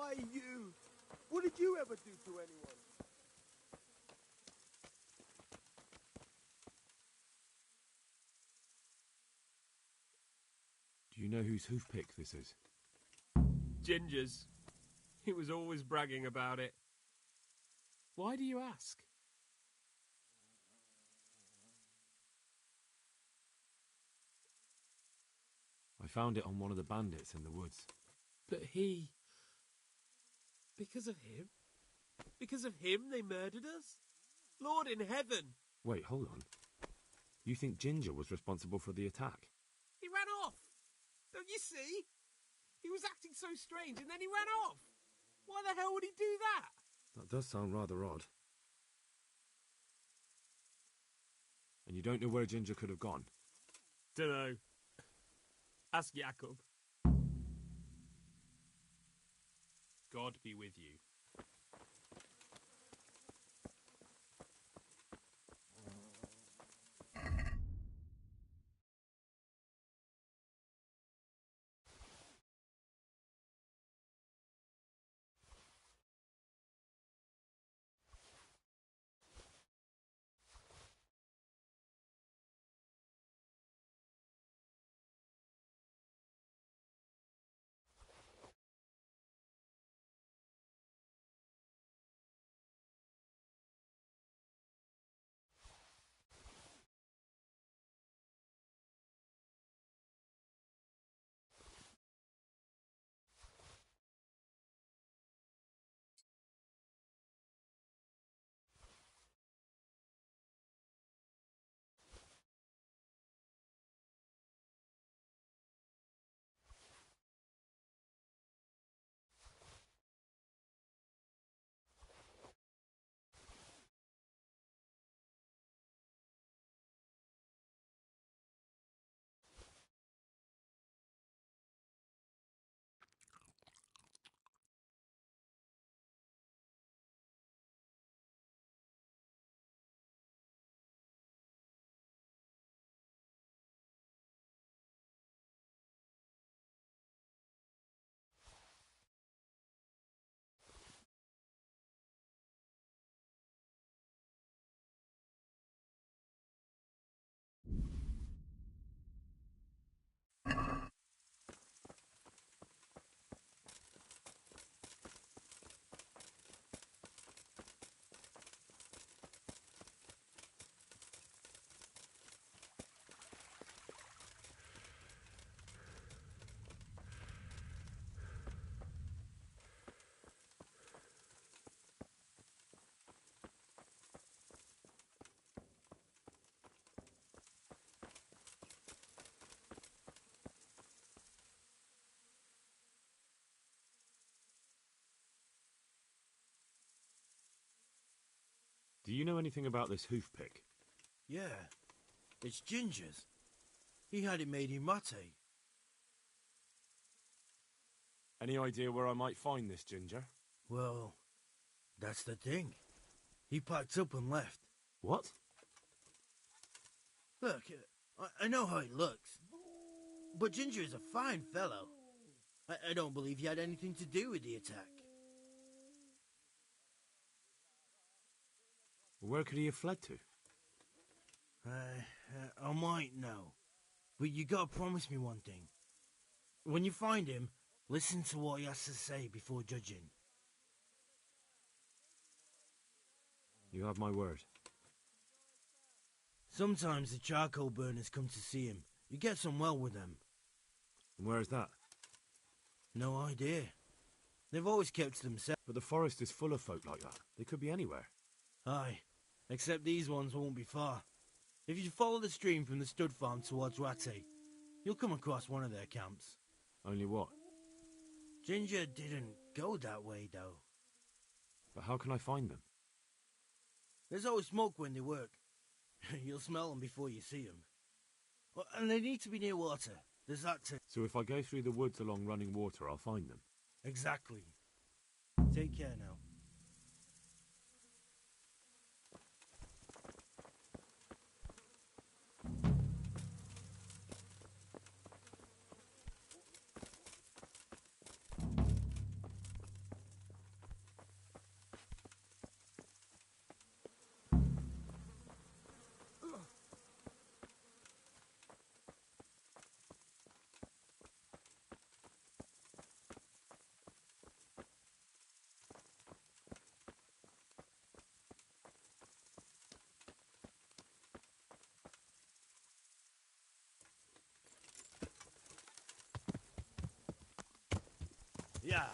Why you? What did you ever do to anyone? Do you know whose hoofpick this is? Ginger's. He was always bragging about it. Why do you ask? I found it on one of the bandits in the woods. But he... Because of him? Because of him they murdered us? Lord in heaven! Wait, hold on. You think Ginger was responsible for the attack? He ran off! Don't you see? He was acting so strange and then he ran off! Why the hell would he do that? That does sound rather odd. And you don't know where Ginger could have gone? Dunno. Ask Jacob. God be with you. Do you know anything about this hoofpick? Yeah, it's Ginger's. He had it made in mate. Any idea where I might find this Ginger? Well, that's the thing. He packed up and left. What? Look, I know how he looks. But Ginger is a fine fellow. I don't believe he had anything to do with the attack. Where could he have fled to? I might know. But you gotta promise me one thing. When you find him, listen to what he has to say before judging. You have my word. Sometimes the charcoal burners come to see him. You get on well with them. And where is that? No idea. They've always kept to themselves. But the forest is full of folk like that. They could be anywhere. Aye, except these ones won't be far. If you follow the stream from the stud farm towards Rate, you'll come across one of their camps. Only what? Ginger didn't go that way, though. But how can I find them? There's always smoke when they work. You'll smell them before you see them. And they need to be near water. There's that too. So if I go through the woods along running water, I'll find them? Exactly. Take care now. Yeah.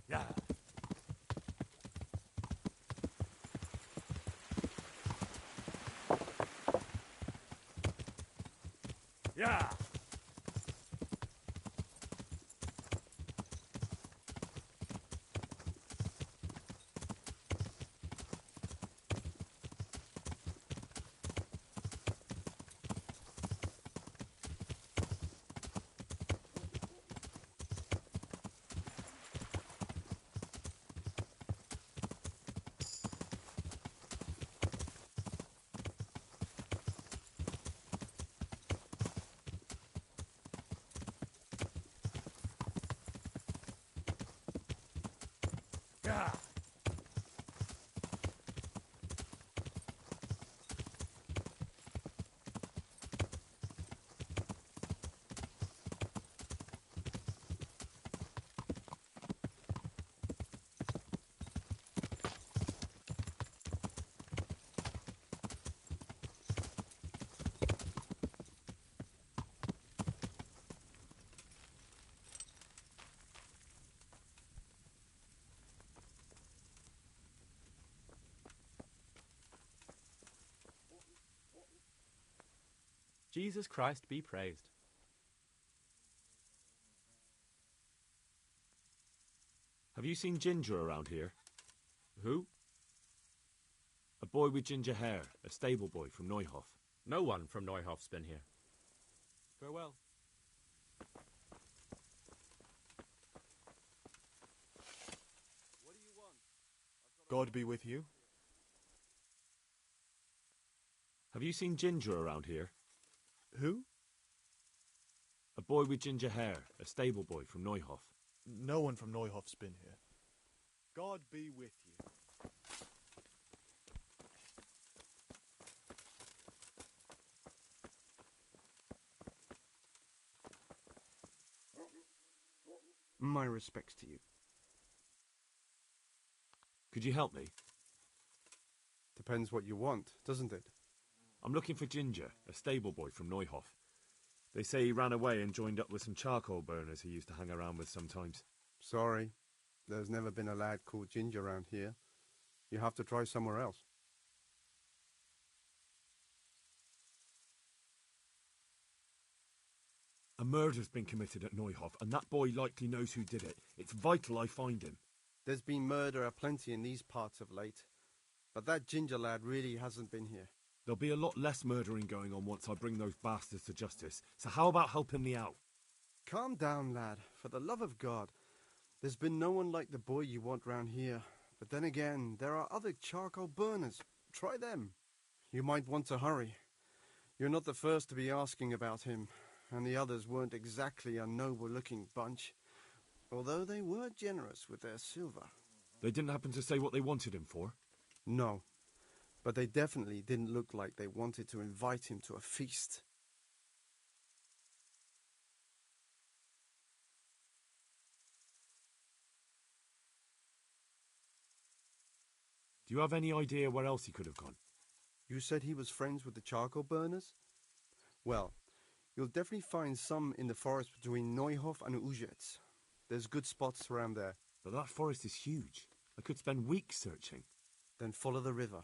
Yeah. Yeah. Yeah. Jesus Christ be praised. Have you seen Ginger around here? Who? A boy with ginger hair, a stable boy from Neuhof. No one from Neuhof's been here. Farewell. God be with you. Have you seen Ginger around here? Who? A boy with ginger hair, a stable boy from Neuhof. No one from Neuhof's been here. God be with you. My respects to you. Could you help me? Depends what you want, doesn't it? I'm looking for Ginger, a stable boy from Neuhof. They say he ran away and joined up with some charcoal burners he used to hang around with sometimes. Sorry, there's never been a lad called Ginger around here. You have to try somewhere else. A murder's been committed at Neuhof, and that boy likely knows who did it. It's vital I find him. There's been murder aplenty in these parts of late, but that Ginger lad really hasn't been here. There'll be a lot less murdering going on once I bring those bastards to justice, so how about helping me out? Calm down, lad, for the love of God. There's been no one like the boy you want round here. But then again, there are other charcoal burners. Try them. You might want to hurry. You're not the first to be asking about him, and the others weren't exactly a noble-looking bunch, although they were generous with their silver. They didn't happen to say what they wanted him for? No, but they definitely didn't look like they wanted to invite him to a feast. Do you have any idea where else he could have gone? You said he was friends with the charcoal burners? Well, you'll definitely find some in the forest between Neuhof and Ujetz. There's good spots around there. But that forest is huge. I could spend weeks searching. Then follow the river.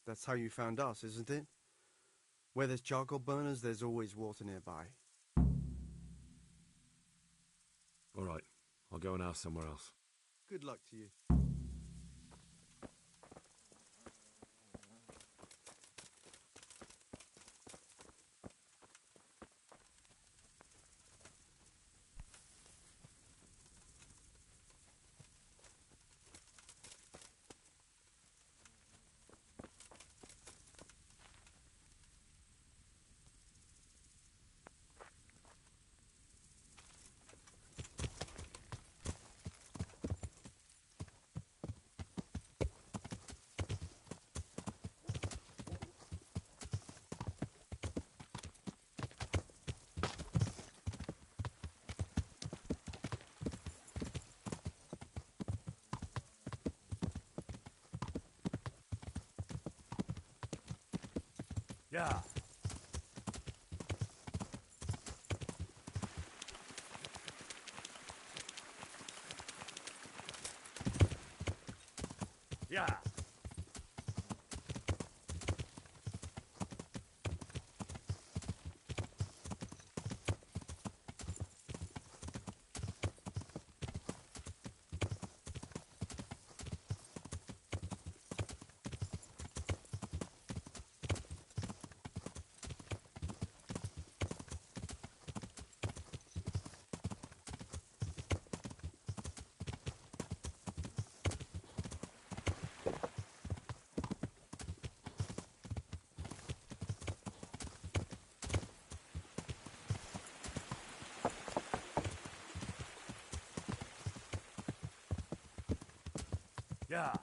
That's how you found us, isn't it? Where there's charcoal burners, there's always water nearby. All right, I'll go and ask somewhere else. Good luck to you. Yeah. Yeah. Yeah.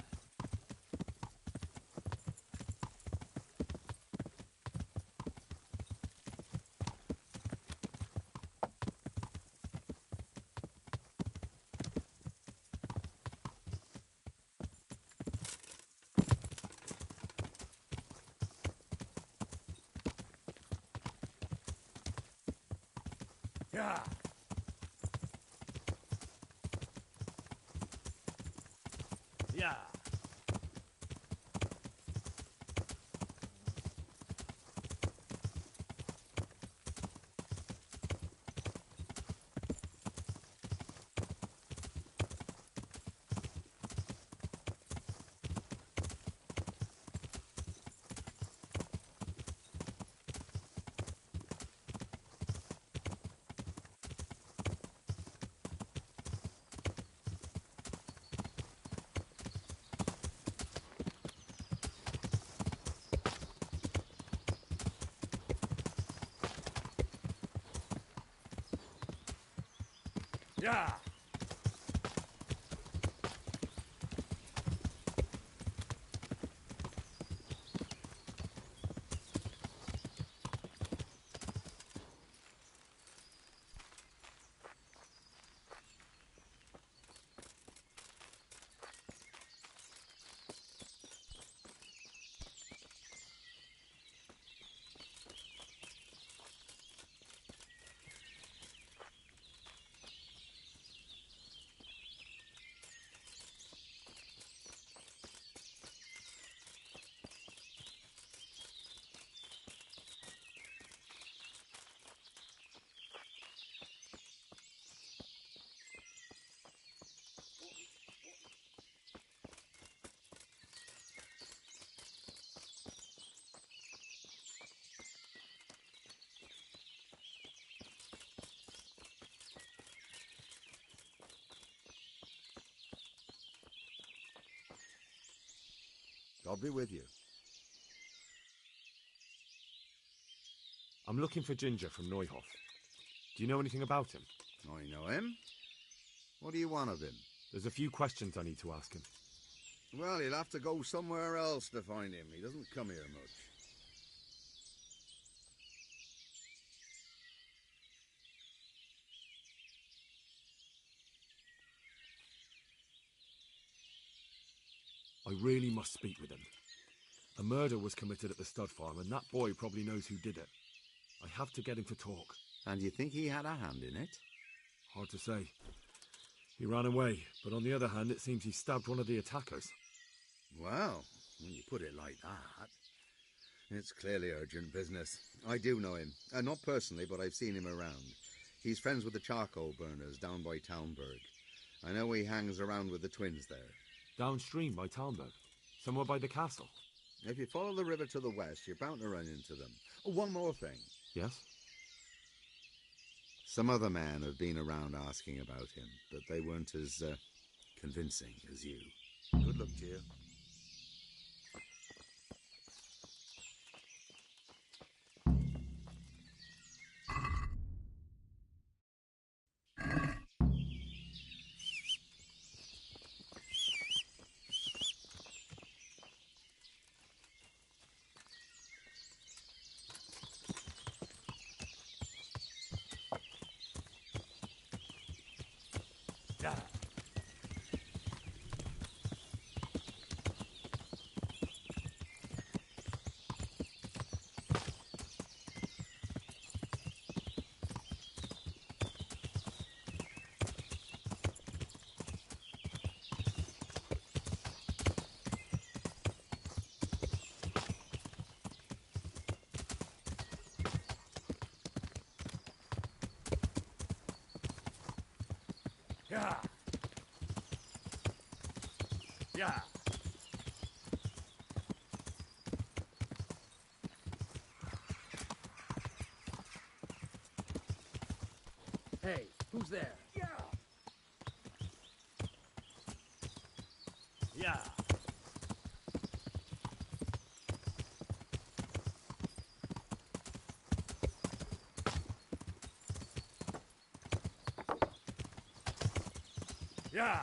Yeah. Yeah. Yeah. God be with you. I'm looking for Ginger from Neuhoff. Do you know anything about him? I know him. What do you want of him? There's a few questions I need to ask him. Well, you'll have to go somewhere else to find him. He doesn't come here much. I really must speak with him. A murder was committed at the stud farm, and that boy probably knows who did it. I have to get him to talk. And you think he had a hand in it? Hard to say. He ran away, but on the other hand, it seems he stabbed one of the attackers. Well, when you put it like that, it's clearly urgent business. I do know him. Not personally, but I've seen him around. He's friends with the charcoal burners down by Townburg. I know he hangs around with the twins there. Downstream by Townburg, somewhere by the castle. If you follow the river to the west, you're bound to run into them. Oh, one more thing. Yes? Some other men have been around asking about him, but they weren't as convincing as you. Good luck to you. Yeah. Yeah. Yeah. Hey, who's there? Yeah. Yeah. Yeah.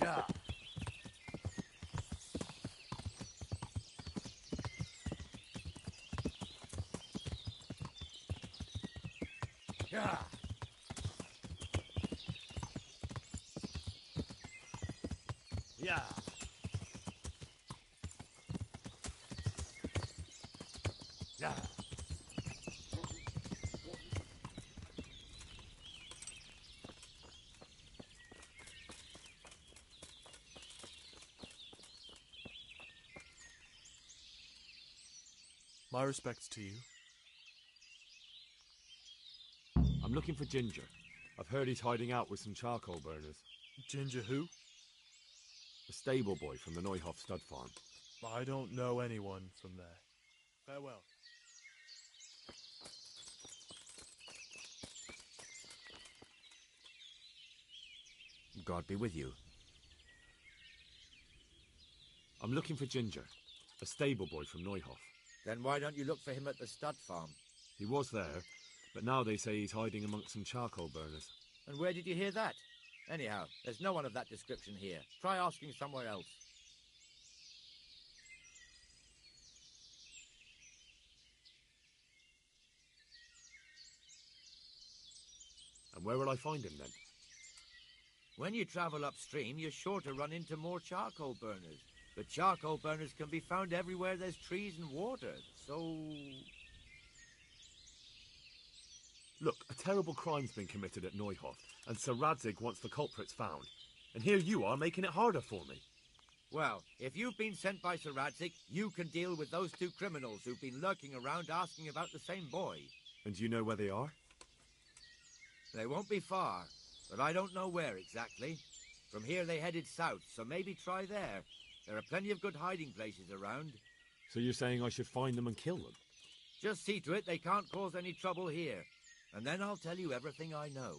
Yeah. Yeah. Yeah. Yeah. My respects to you. I'm looking for Ginger. I've heard he's hiding out with some charcoal burners. Ginger who? The stable boy from the Neuhoff stud farm. I don't know anyone from there. Farewell. God be with you. I'm looking for Ginger, a stable boy from Neuhoff. Then why don't you look for him at the stud farm? He was there, but now they say he's hiding amongst some charcoal burners. And where did you hear that? Anyhow, there's no one of that description here. Try asking somewhere else. And where will I find him then? When you travel upstream, you're sure to run into more charcoal burners. But charcoal burners can be found everywhere there's trees and water, so... Look, a terrible crime's been committed at Neuhoff, and Sir Radzig wants the culprits found. And here you are making it harder for me. Well, if you've been sent by Sir Radzig, you can deal with those two criminals who've been lurking around asking about the same boy. And do you know where they are? They won't be far, but I don't know where exactly. From here they headed south, so maybe try there. There are plenty of good hiding places around. So you're saying I should find them and kill them? Just see to it they can't cause any trouble here. And then I'll tell you everything I know.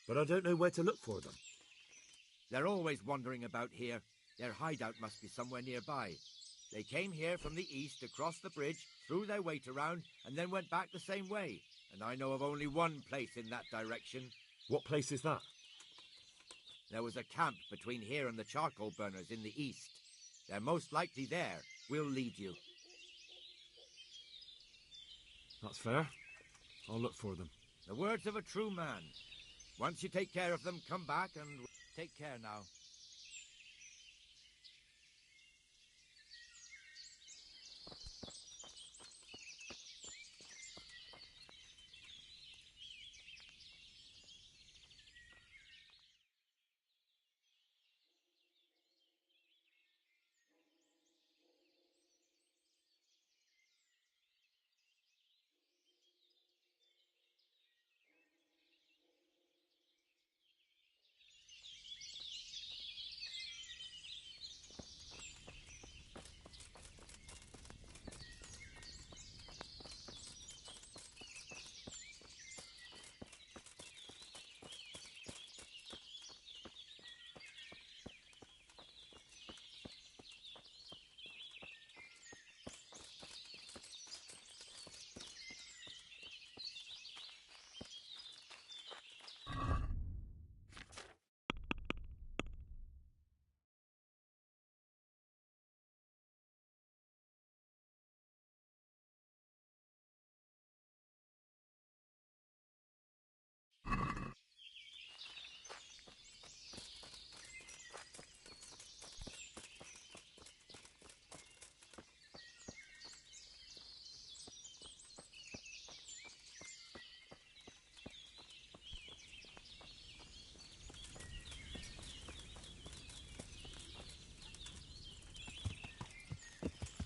But I don't know where to look for them. They're always wandering about here. Their hideout must be somewhere nearby. They came here from the east, across the bridge, threw their weight around, and then went back the same way. And I know of only one place in that direction. What place is that? There was a camp between here and the charcoal burners in the east. They're most likely there. We'll lead you. That's fair. I'll look for them. The words of a true man. Once you take care of them, come back and take care now.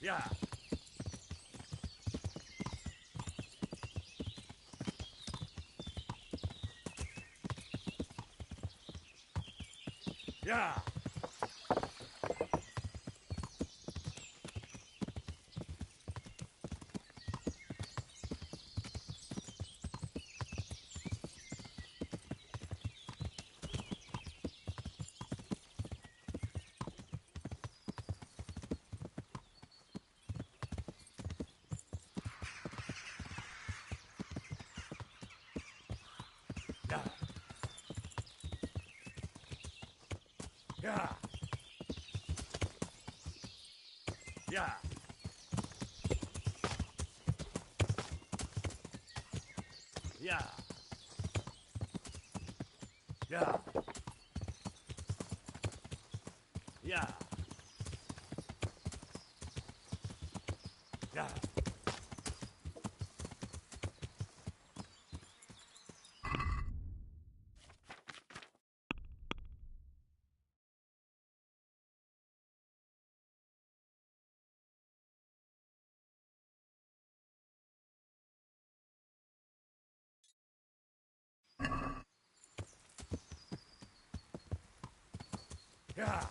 Yeah. Yeah. Yeah. Yeah. Yeah. Yeah. Yeah. Yeah. Yeah.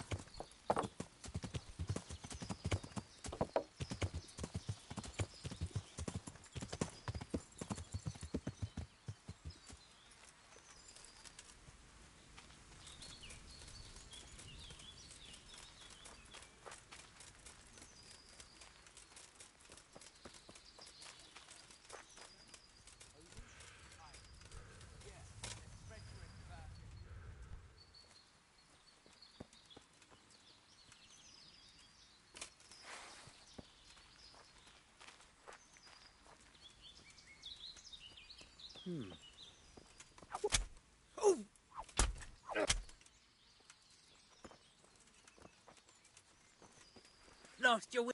Lost your...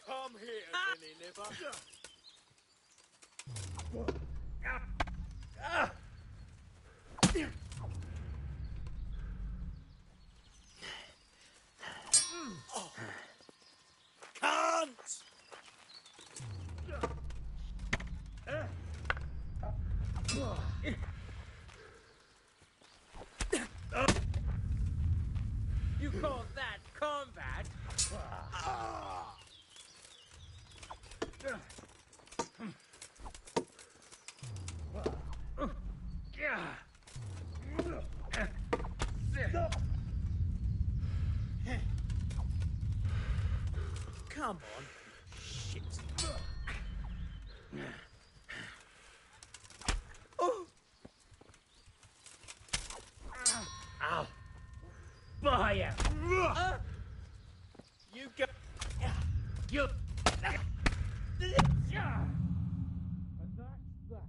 Come here, Vinny Liver. Can't! You call that combat? Come on. Shit. Ow. Fire. You go. You. And that's that.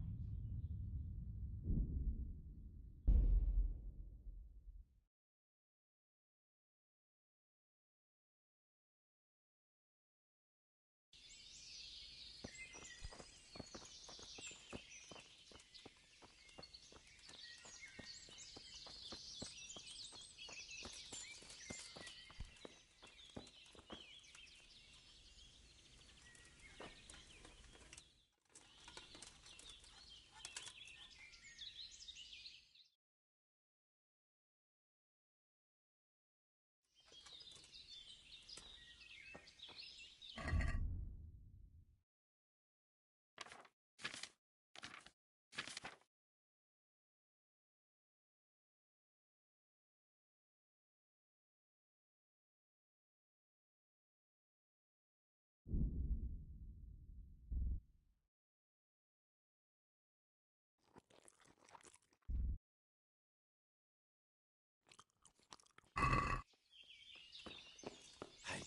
Hey,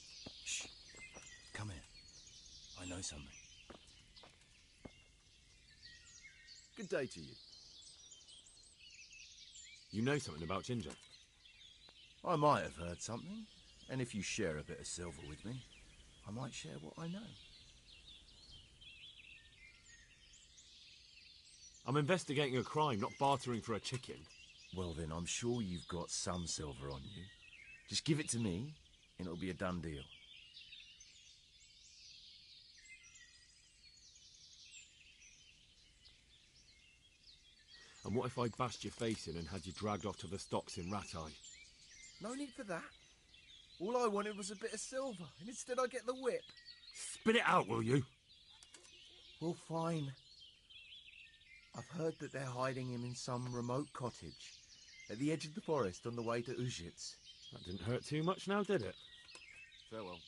shh. Come here. I know something. Good day to you. You know something about Ginger? I might have heard something, and if you share a bit of silver with me, I might share what I know. I'm investigating a crime, not bartering for a chicken. Well then, I'm sure you've got some silver on you. Just give it to me, and it'll be a done deal. And what if I bashed your face in and had you dragged off to the stocks in Rattay? No need for that. All I wanted was a bit of silver, and instead I get the whip. Spit it out, will you? Well, fine. I've heard that they're hiding him in some remote cottage at the edge of the forest on the way to Uzhitz. That didn't hurt too much now, did it? Farewell.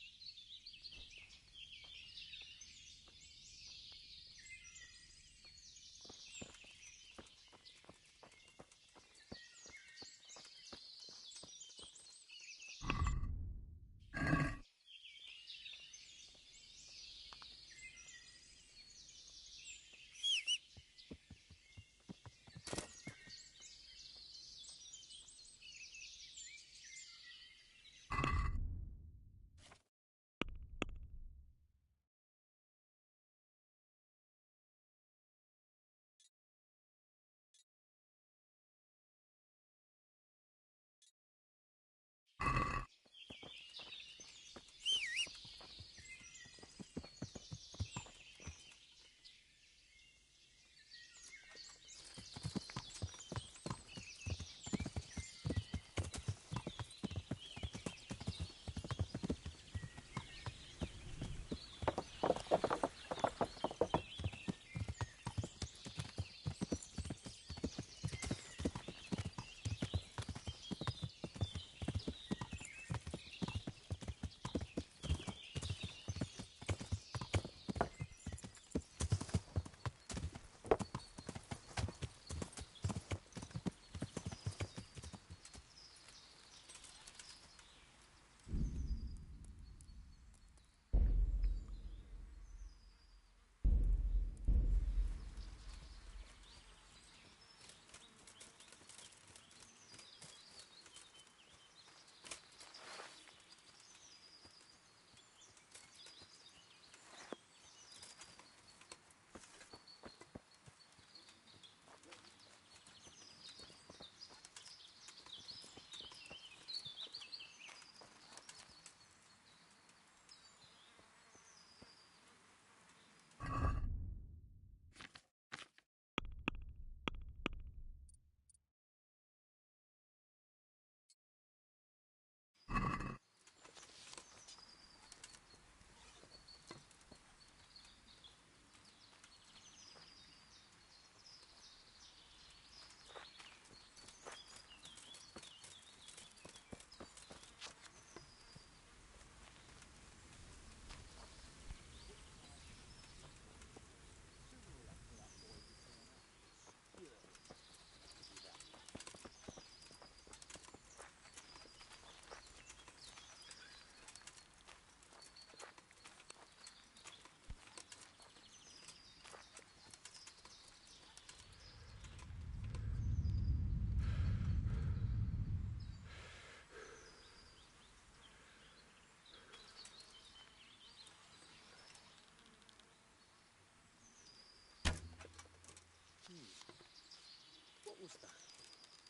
What was that?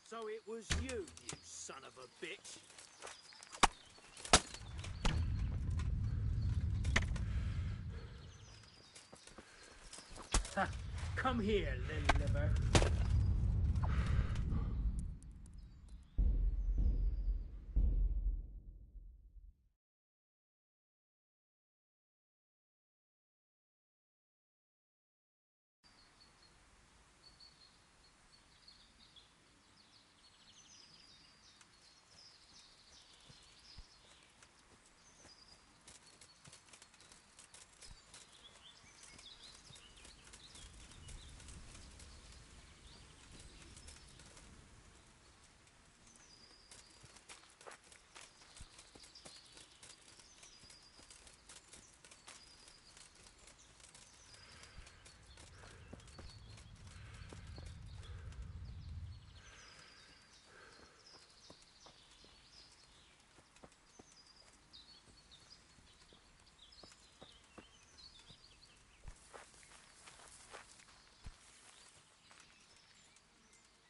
So it was you, you son of a bitch. Ha! Come here, little liver.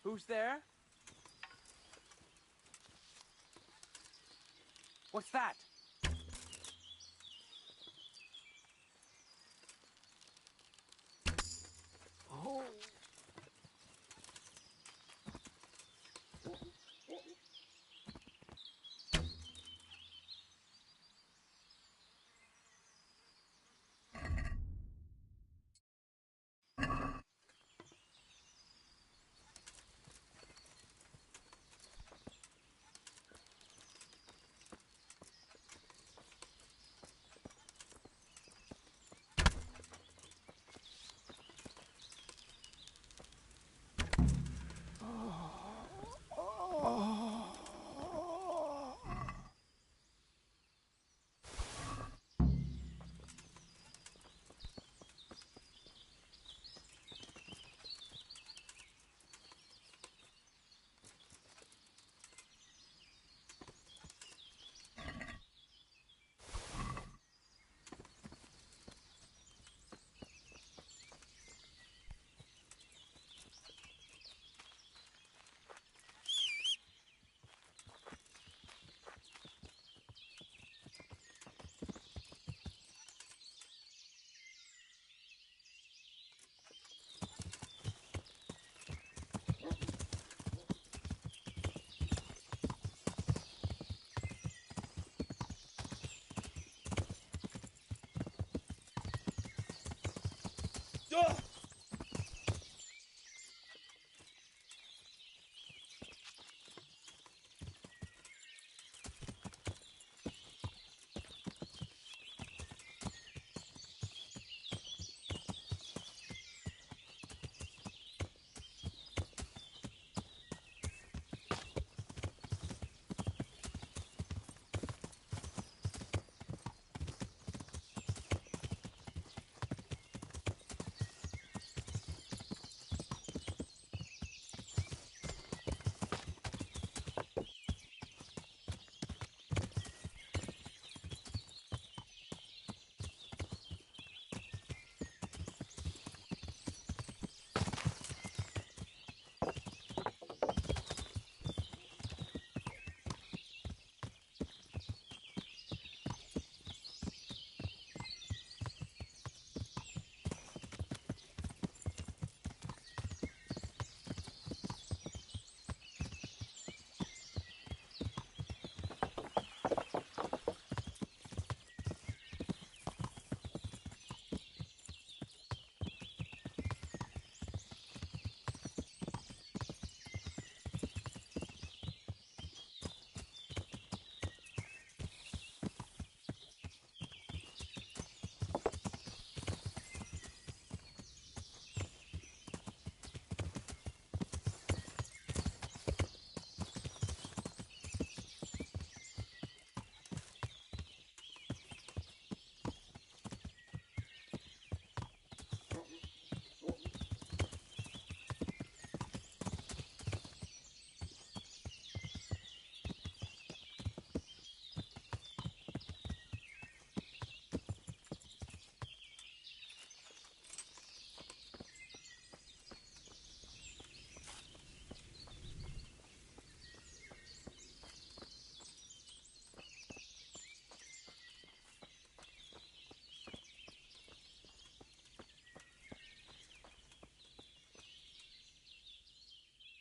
Who's there? What's that? Oh.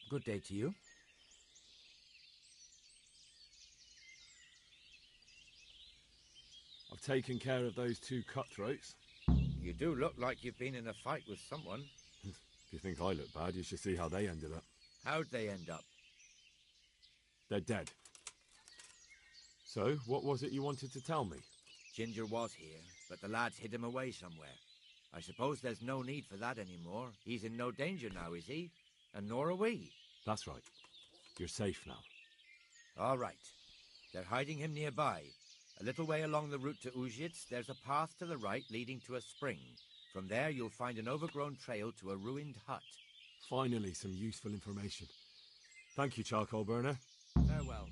Good day to you. I've taken care of those two cutthroats. You do look like you've been in a fight with someone. If you think I look bad, you should see how they ended up. How'd they end up? They're dead. So, what was it you wanted to tell me? Ginger was here, but the lads hid him away somewhere. I suppose there's no need for that anymore. He's in no danger now, is he? And nor are we. That's right. You're safe now. All right. They're hiding him nearby. A little way along the route to Ujits, there's a path to the right leading to a spring. From there, you'll find an overgrown trail to a ruined hut. Finally, some useful information. Thank you, charcoal burner. Farewell.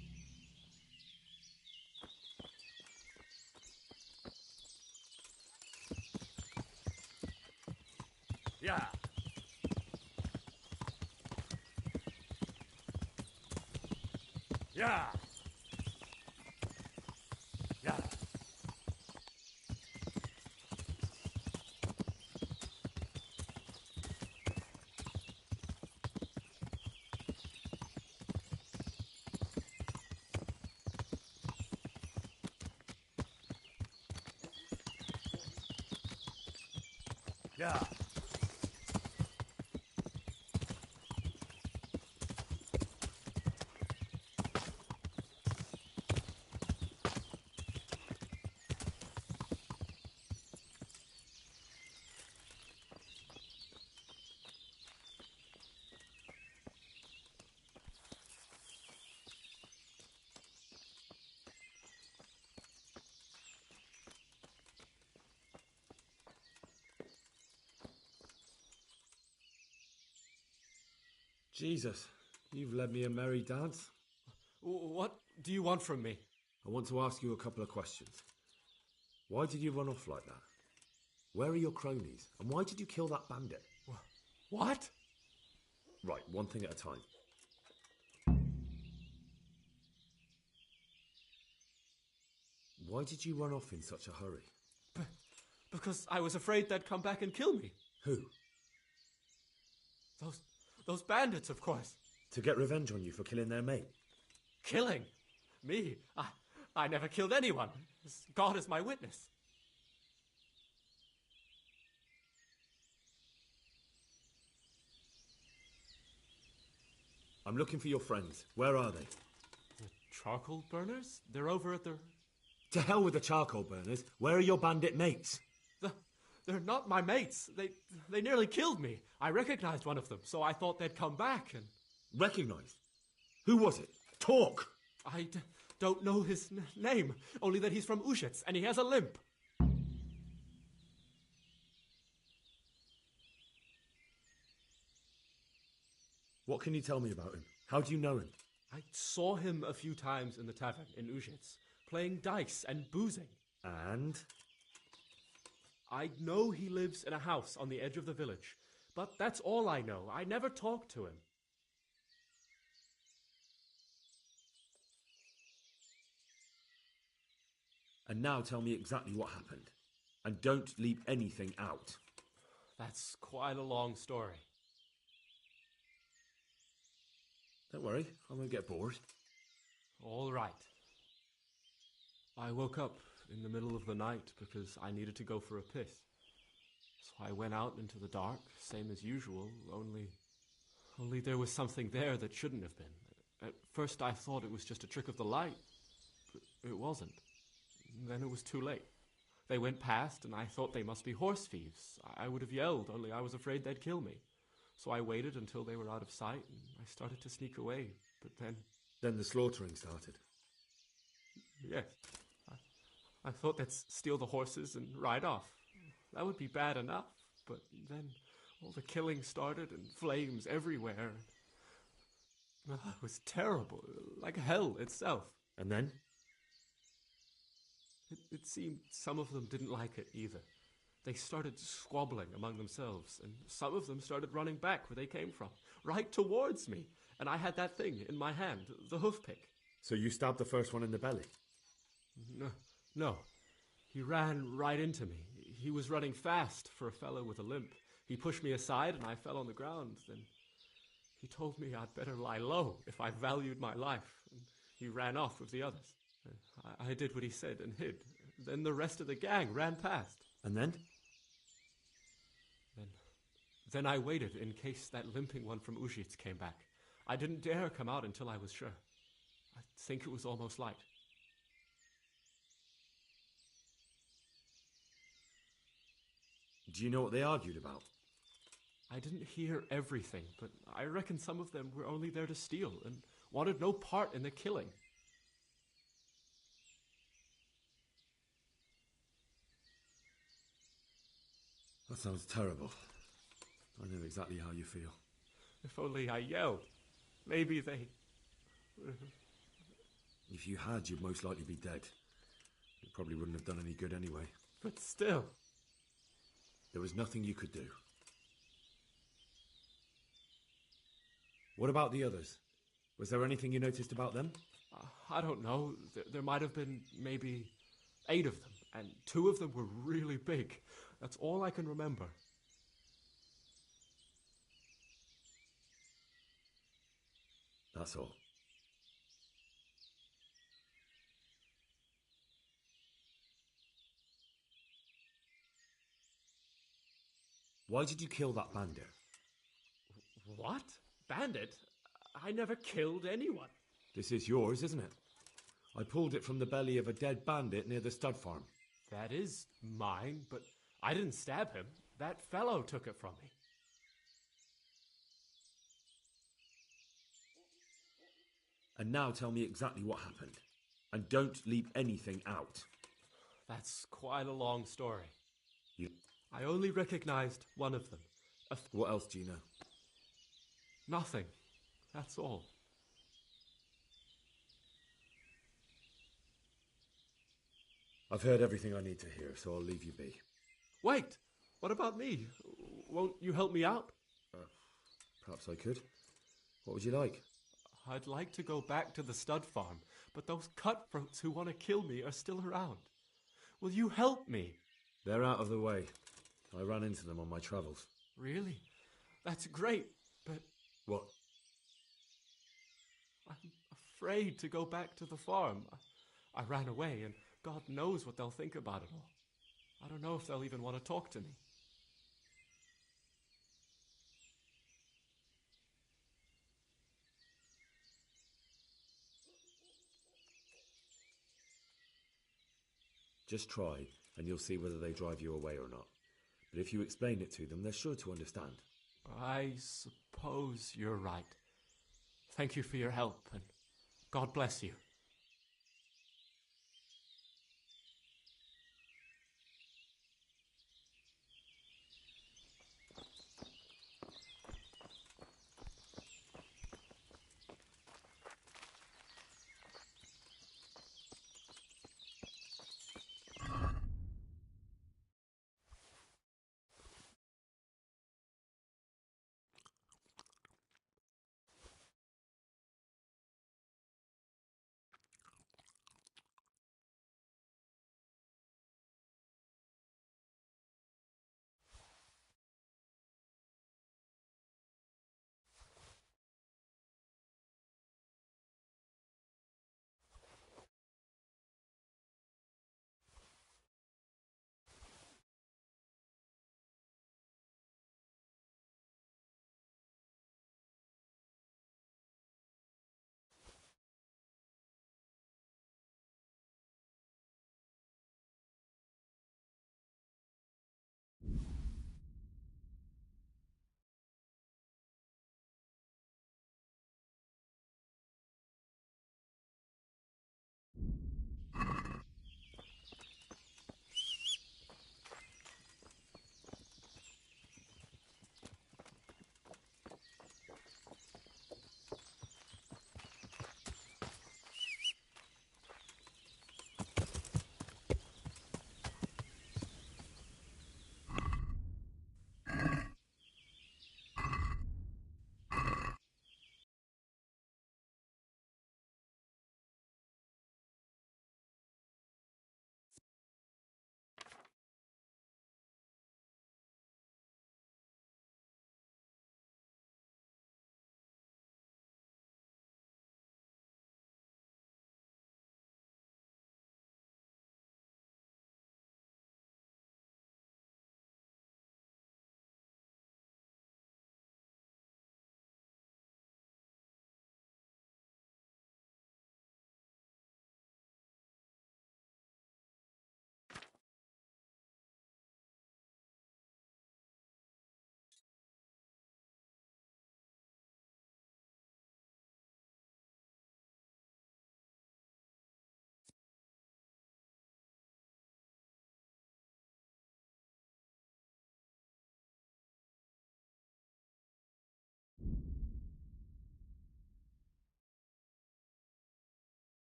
Yeah. Yeah. Yeah. Yeah. Jesus, you've led me a merry dance. What do you want from me? I want to ask you a couple of questions. Why did you run off like that? Where are your cronies? And why did you kill that bandit? What? Right, one thing at a time. Why did you run off in such a hurry? Because I was afraid they'd come back and kill me. Who? Those bandits, of course. To get revenge on you for killing their mate? Killing? Me? I never killed anyone. God is my witness. I'm looking for your friends. Where are they? The charcoal burners? They're over at the... To hell with the charcoal burners. Where are your bandit mates? They're not my mates. They nearly killed me. I recognized one of them, so I thought they'd come back and... Recognized? Who was it? Talk! I don't know his name, only that he's from Ushitz, and he has a limp. What can you tell me about him? How do you know him? I saw him a few times in the tavern in Ushitz, playing dice and boozing. And? I know he lives in a house on the edge of the village, but that's all I know. I never talked to him. And now tell me exactly what happened. And don't leave anything out. That's quite a long story. Don't worry, I won't get bored. All right. I woke up in the middle of the night because I needed to go for a piss. So I went out into the dark, same as usual, only there was something there that shouldn't have been. At first I thought it was just a trick of the light, but it wasn't. Then it was too late. They went past, and I thought they must be horse thieves. I would have yelled, only I was afraid they'd kill me. So I waited until they were out of sight, and I started to sneak away. But then... Then the slaughtering started. Yes. I thought they'd steal the horses and ride off. That would be bad enough. But then all the killing started, and flames everywhere. It was terrible, like hell itself. And then? It seemed some of them didn't like it either. They started squabbling among themselves, and some of them started running back where they came from, right towards me. And I had that thing in my hand, the hoof pick. So you stabbed the first one in the belly? No. He ran right into me. He was running fast for a fellow with a limp. He pushed me aside, and I fell on the ground. Then he told me I'd better lie low if I valued my life. And he ran off with the others. I did what he said and hid. Then the rest of the gang ran past. And then? Then I waited in case that limping one from Ushitz came back. I didn't dare come out until I was sure. I think it was almost light. Do you know what they argued about? I didn't hear everything, but I reckon some of them were only there to steal and wanted no part in the killing. That sounds terrible. I know exactly how you feel. If only I yelled. Maybe they... If you had, you'd most likely be dead. It probably wouldn't have done any good anyway. But still... There was nothing you could do. What about the others? Was there anything you noticed about them? I don't know. There might have been maybe 8 of them, and 2 of them were really big. That's all I can remember. That's all. Why did you kill that bandit? What? Bandit? I never killed anyone. This is yours, isn't it? I pulled it from the belly of a dead bandit near the stud farm. That is mine, but I didn't stab him. That fellow took it from me. And now tell me exactly what happened. And don't leave anything out. That's quite a long story. You... I only recognized one of them. What else do you know? Nothing. That's all. I've heard everything I need to hear, so I'll leave you be. Wait! What about me? Won't you help me out? Perhaps I could. What would you like? I'd like to go back to the stud farm, but those cutthroats who want to kill me are still around. Will you help me? They're out of the way. I ran into them on my travels. Really? That's great, but... What? I'm afraid to go back to the farm. I ran away, and God knows what they'll think about it all. I don't know if they'll even want to talk to me. Just try, and you'll see whether they drive you away or not. But if you explain it to them, they're sure to understand. I suppose you're right. Thank you for your help, and God bless you.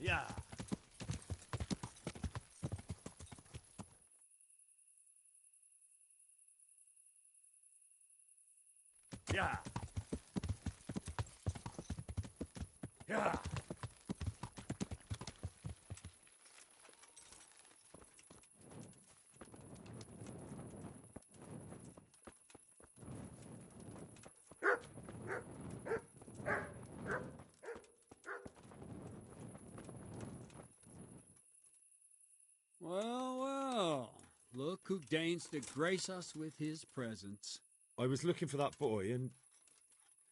Yeah. Yeah. Yeah. Well, well. Look who deigns to grace us with his presence. I was looking for that boy, and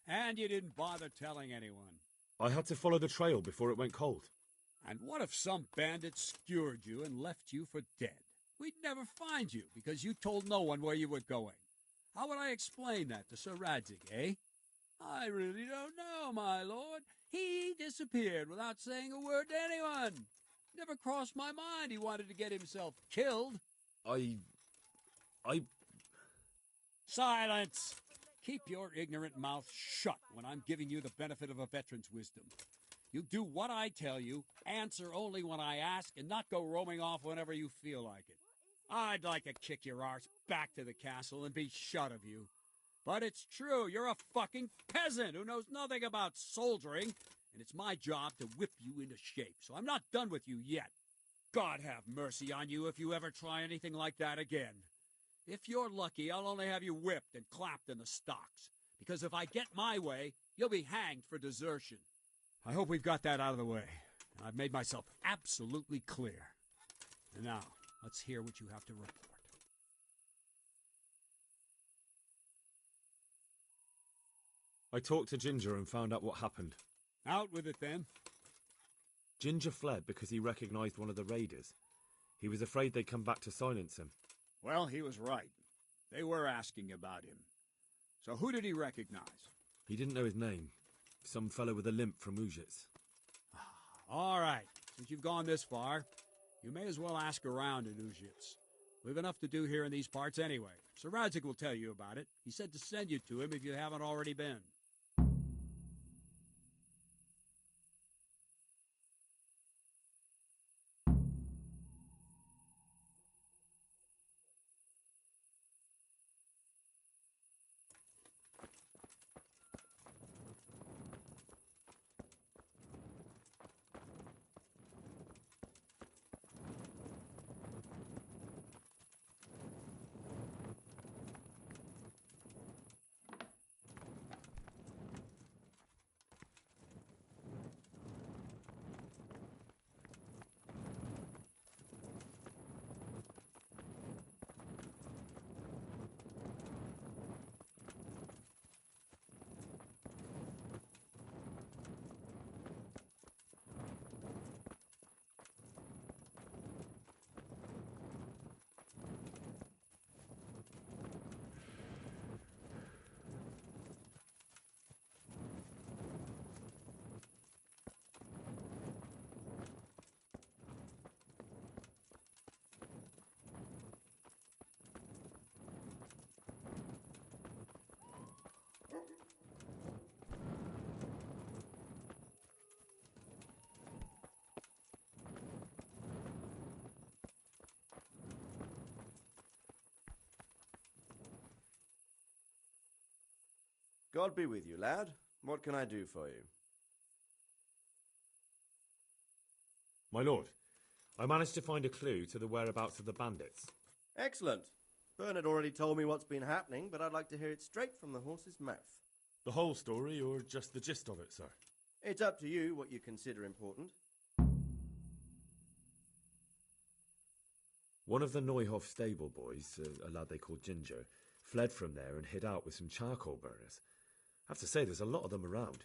And you didn't bother telling anyone. I had to follow the trail before it went cold. And what if some bandit skewered you and left you for dead? We'd never find you because you told no one where you were going. How would I explain that to Sir Radzig, eh? I really don't know, my lord. He disappeared without saying a word to anyone. Never crossed my mind he wanted to get himself killed. I... Silence! Keep your ignorant mouth shut when I'm giving you the benefit of a veteran's wisdom. You do what I tell you, answer only when I ask, and not go roaming off whenever you feel like it. I'd like to kick your arse back to the castle and be shut of you. But it's true, you're a fucking peasant who knows nothing about soldiering, and it's my job to whip you into shape, so I'm not done with you yet. God have mercy on you if you ever try anything like that again. If you're lucky, I'll only have you whipped and clapped in the stocks, because if I get my way, you'll be hanged for desertion. I hope we've got that out of the way. I've made myself absolutely clear. And now, let's hear what you have to report. I talked to Ginger and found out what happened. Out with it, then. Ginger fled because he recognized one of the raiders. He was afraid they'd come back to silence him. Well, he was right. They were asking about him. So who did he recognize? He didn't know his name. Some fellow with a limp from Ujits. All right. Since you've gone this far, you may as well ask around in Ujits. We've enough to do here in these parts anyway. Sir Radzik will tell you about it. He said to send you to him if you haven't already been. God be with you, lad. What can I do for you? My lord, I managed to find a clue to the whereabouts of the bandits. Excellent. Bernard already told me what's been happening, but I'd like to hear it straight from the horse's mouth. The whole story, or just the gist of it, sir? It's up to you what you consider important. One of the Neuhoff stable boys, a lad they called Ginger, fled from there and hid out with some charcoal burners. I have to say, there's a lot of them around.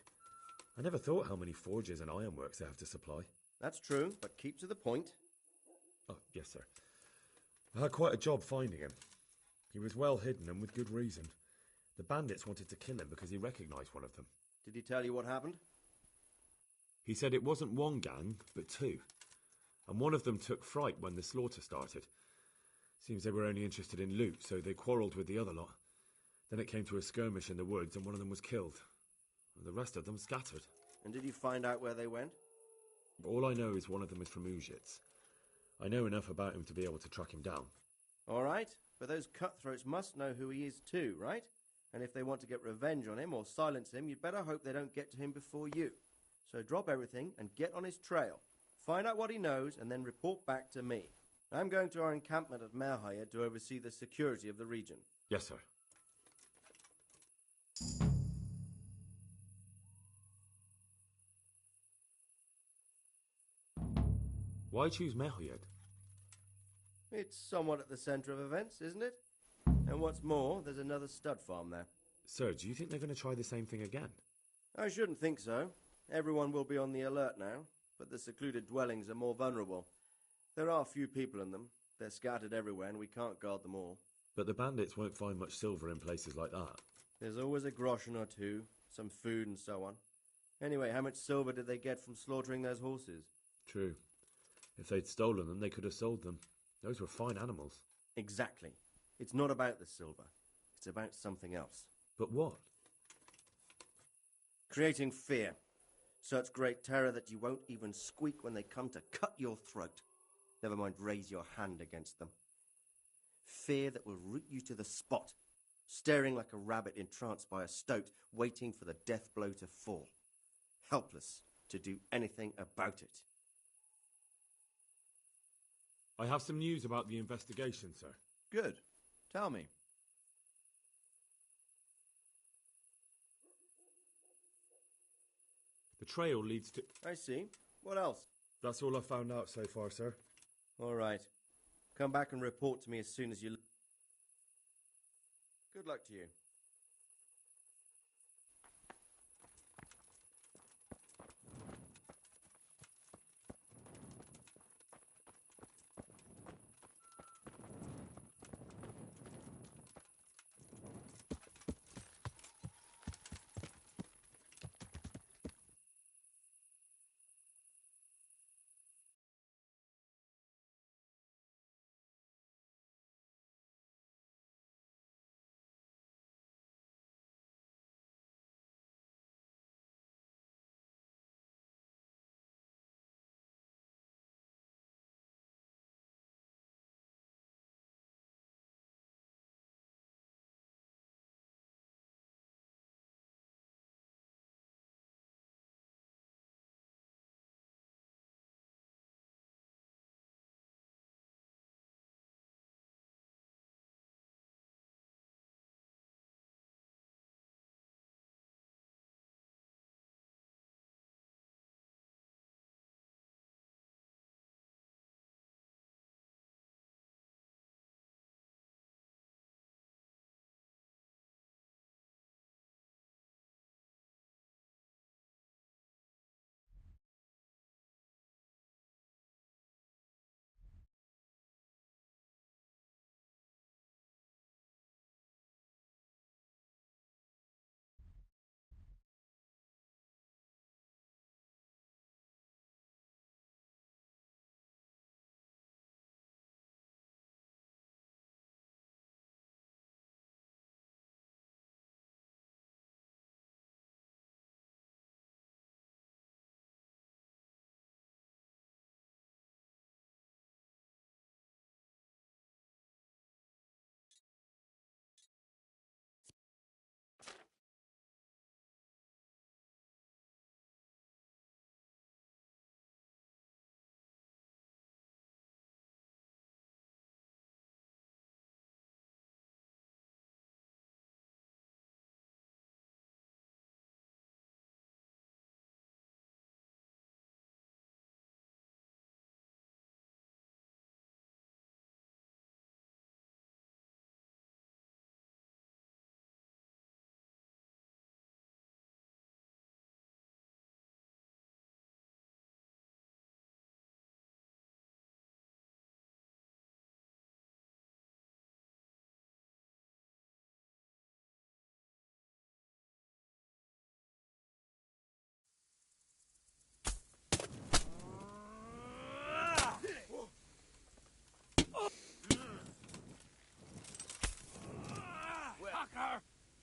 I never thought how many forges and ironworks they have to supply. That's true, but keep to the point. Oh, yes, sir. I had quite a job finding him. He was well hidden and with good reason. The bandits wanted to kill him because he recognized one of them. Did he tell you what happened? He said it wasn't one gang, but two. And one of them took fright when the slaughter started. Seems they were only interested in loot, so they quarrelled with the other lot. Then it came to a skirmish in the woods and one of them was killed. The rest of them scattered. And did you find out where they went? All I know is one of them is from Ujits. I know enough about him to be able to track him down. All right, but those cutthroats must know who he is too, right? And if they want to get revenge on him or silence him, you'd better hope they don't get to him before you. So drop everything and get on his trail. Find out what he knows and then report back to me. I'm going to our encampment at Merhayed to oversee the security of the region. Yes, sir. Why choose Merhayed? It's somewhat at the centre of events, isn't it? And what's more, there's another stud farm there. Sir, do you think they're going to try the same thing again? I shouldn't think so. Everyone will be on the alert now, but the secluded dwellings are more vulnerable. There are few people in them. They're scattered everywhere and we can't guard them all. But the bandits won't find much silver in places like that. There's always a groschen or two, some food and so on. Anyway, how much silver did they get from slaughtering those horses? True. If they'd stolen them, they could have sold them. Those were fine animals. Exactly. It's not about the silver. It's about something else. But what? Creating fear. Such great terror that you won't even squeak when they come to cut your throat. Never mind raise your hand against them. Fear that will root you to the spot, staring like a rabbit entranced by a stoat, waiting for the death blow to fall. Helpless, to do anything about it. I have some news about the investigation, sir. Good. Tell me. The trail leads to... I see. What else? That's all I've found out so far, sir. All right. Come back and report to me as soon as you... Good luck to you.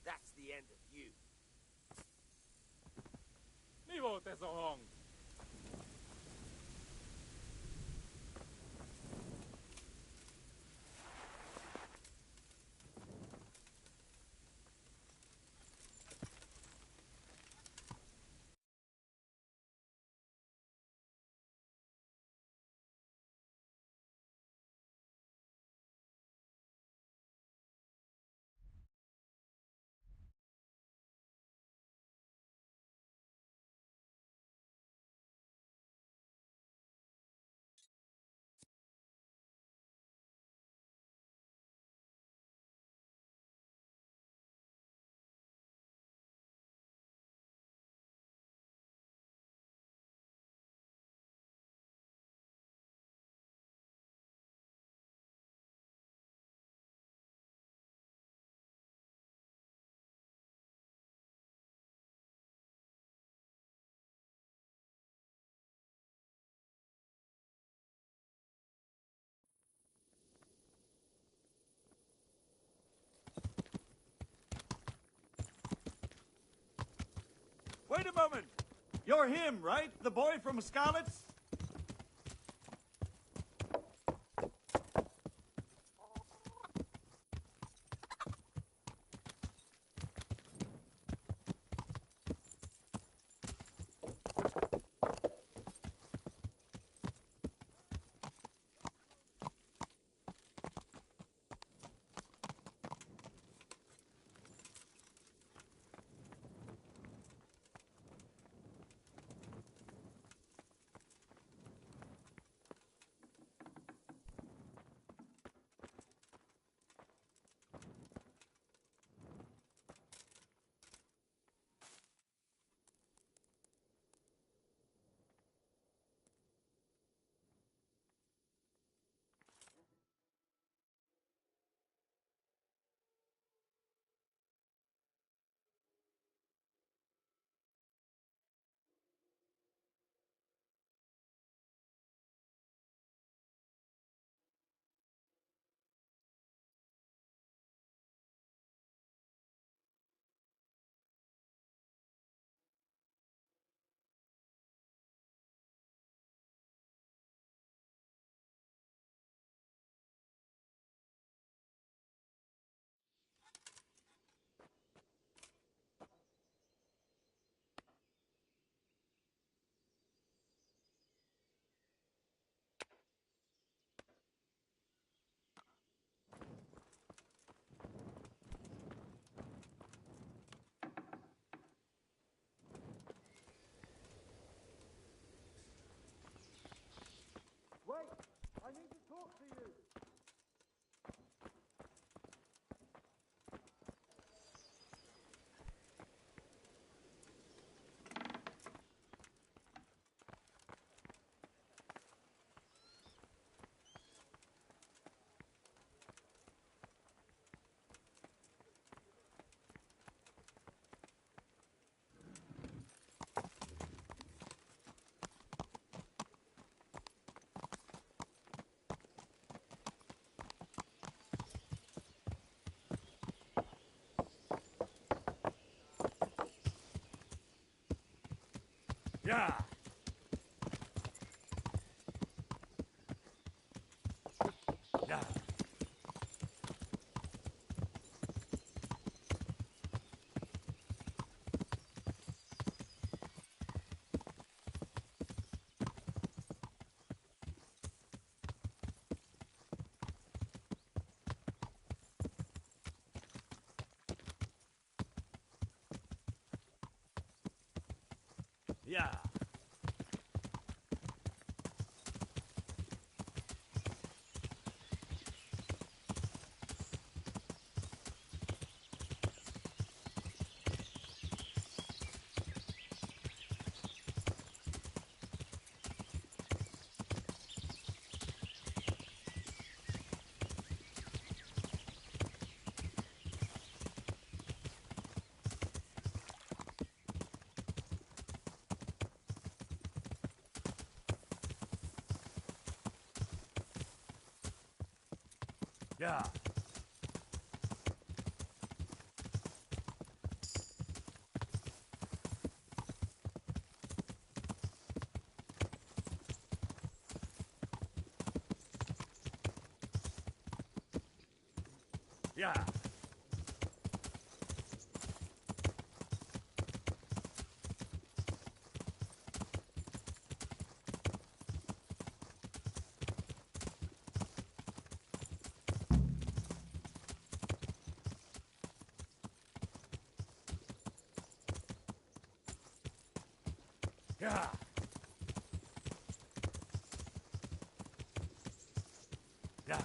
That's the end of you. Nivo Tesohong. Wait a moment! You're him, right? The boy from Skalitz? Yeah. Yeah. Yeah. Yeah. Yeah. Yeah. Yeah.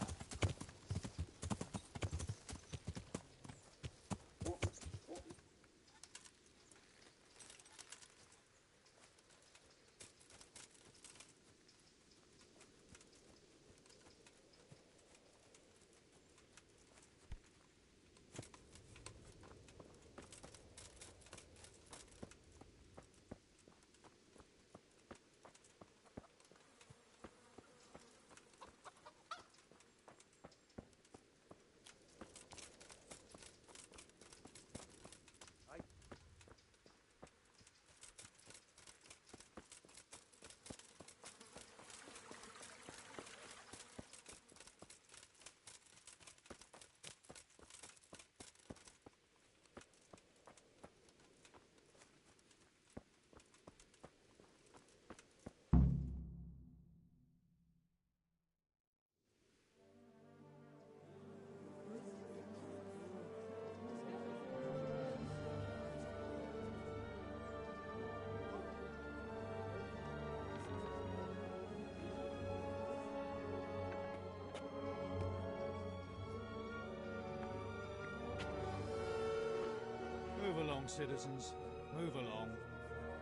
Move along, citizens. Move along.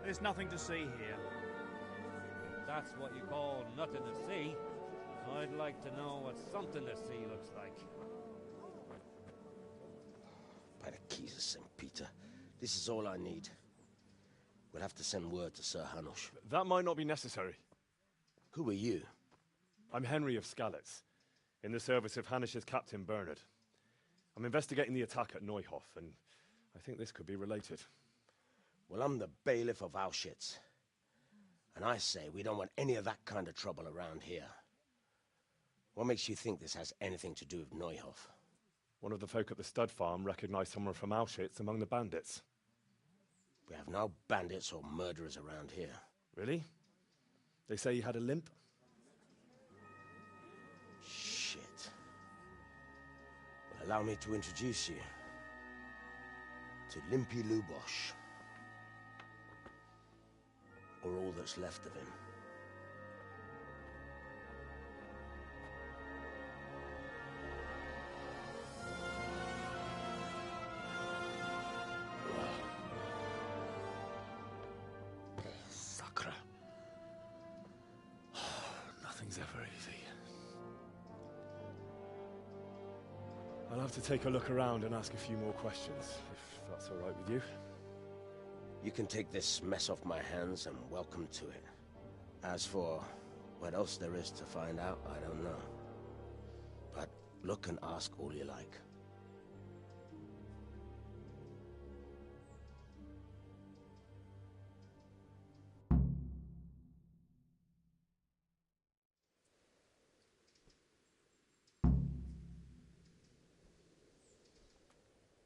There's nothing to see here. That's what you call nothing to see. I'd like to know what something to see looks like. By the keys of St. Peter, this is all I need. We'll have to send word to Sir Hanush. That might not be necessary. Who are you? I'm Henry of Skalitz, in the service of Hanush's Captain Bernard. I'm investigating the attack at Neuhof, and I think this could be related. Well, I'm the bailiff of Auschwitz. And I say we don't want any of that kind of trouble around here. What makes you think this has anything to do with Neuhof? One of the folk at the stud farm recognized someone from Auschwitz among the bandits. We have no bandits or murderers around here. Really? They say he had a limp? Shit. Well, allow me to introduce you to Limpy Lubosh. Or all that's left of him. Sacre. Nothing's ever easy. I'll have to take a look around and ask a few more questions, if that's all right with you. You can take this mess off my hands and welcome to it. As for what else there is to find out, I don't know. But look and ask all you like.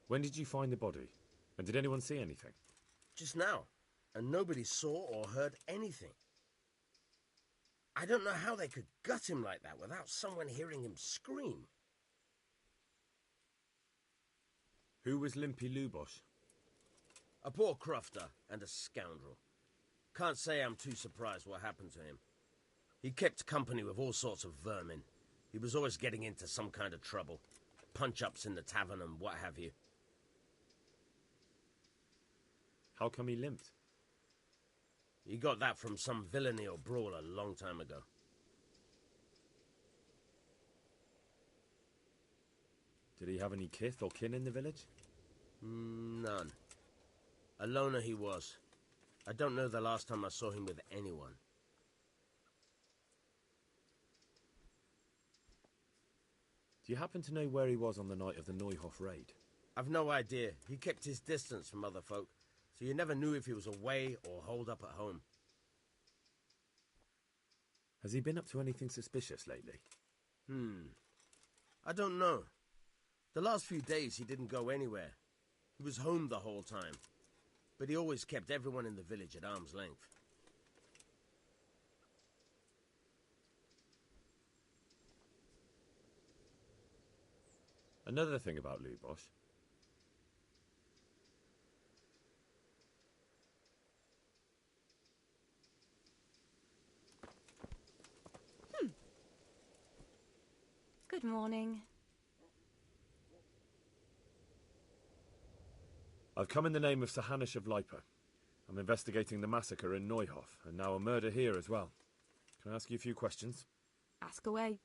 When did you find the body? And did anyone see anything? Just now, and nobody saw or heard anything. I don't know how they could gut him like that without someone hearing him scream. Who was Limpy Lubosh? A poor crofter and a scoundrel. Can't say I'm too surprised what happened to him. He kept company with all sorts of vermin. He was always getting into some kind of trouble. Punch-ups in the tavern and what have you. How come he limped? He got that from some villainy or brawl a long time ago. Did he have any kith or kin in the village? None. A loner he was. I don't know the last time I saw him with anyone. Do you happen to know where he was on the night of the Neuhof raid? I've no idea. He kept his distance from other folk, so you never knew if he was away or holed up at home. Has he been up to anything suspicious lately? I don't know. The last few days he didn't go anywhere. He was home the whole time. But he always kept everyone in the village at arm's length. Another thing about Lubosh. Good morning. I've come in the name of Sir Hanish of Lipa. I'm investigating the massacre in Neuhof, and now a murder here as well. Can I ask you a few questions? Ask away.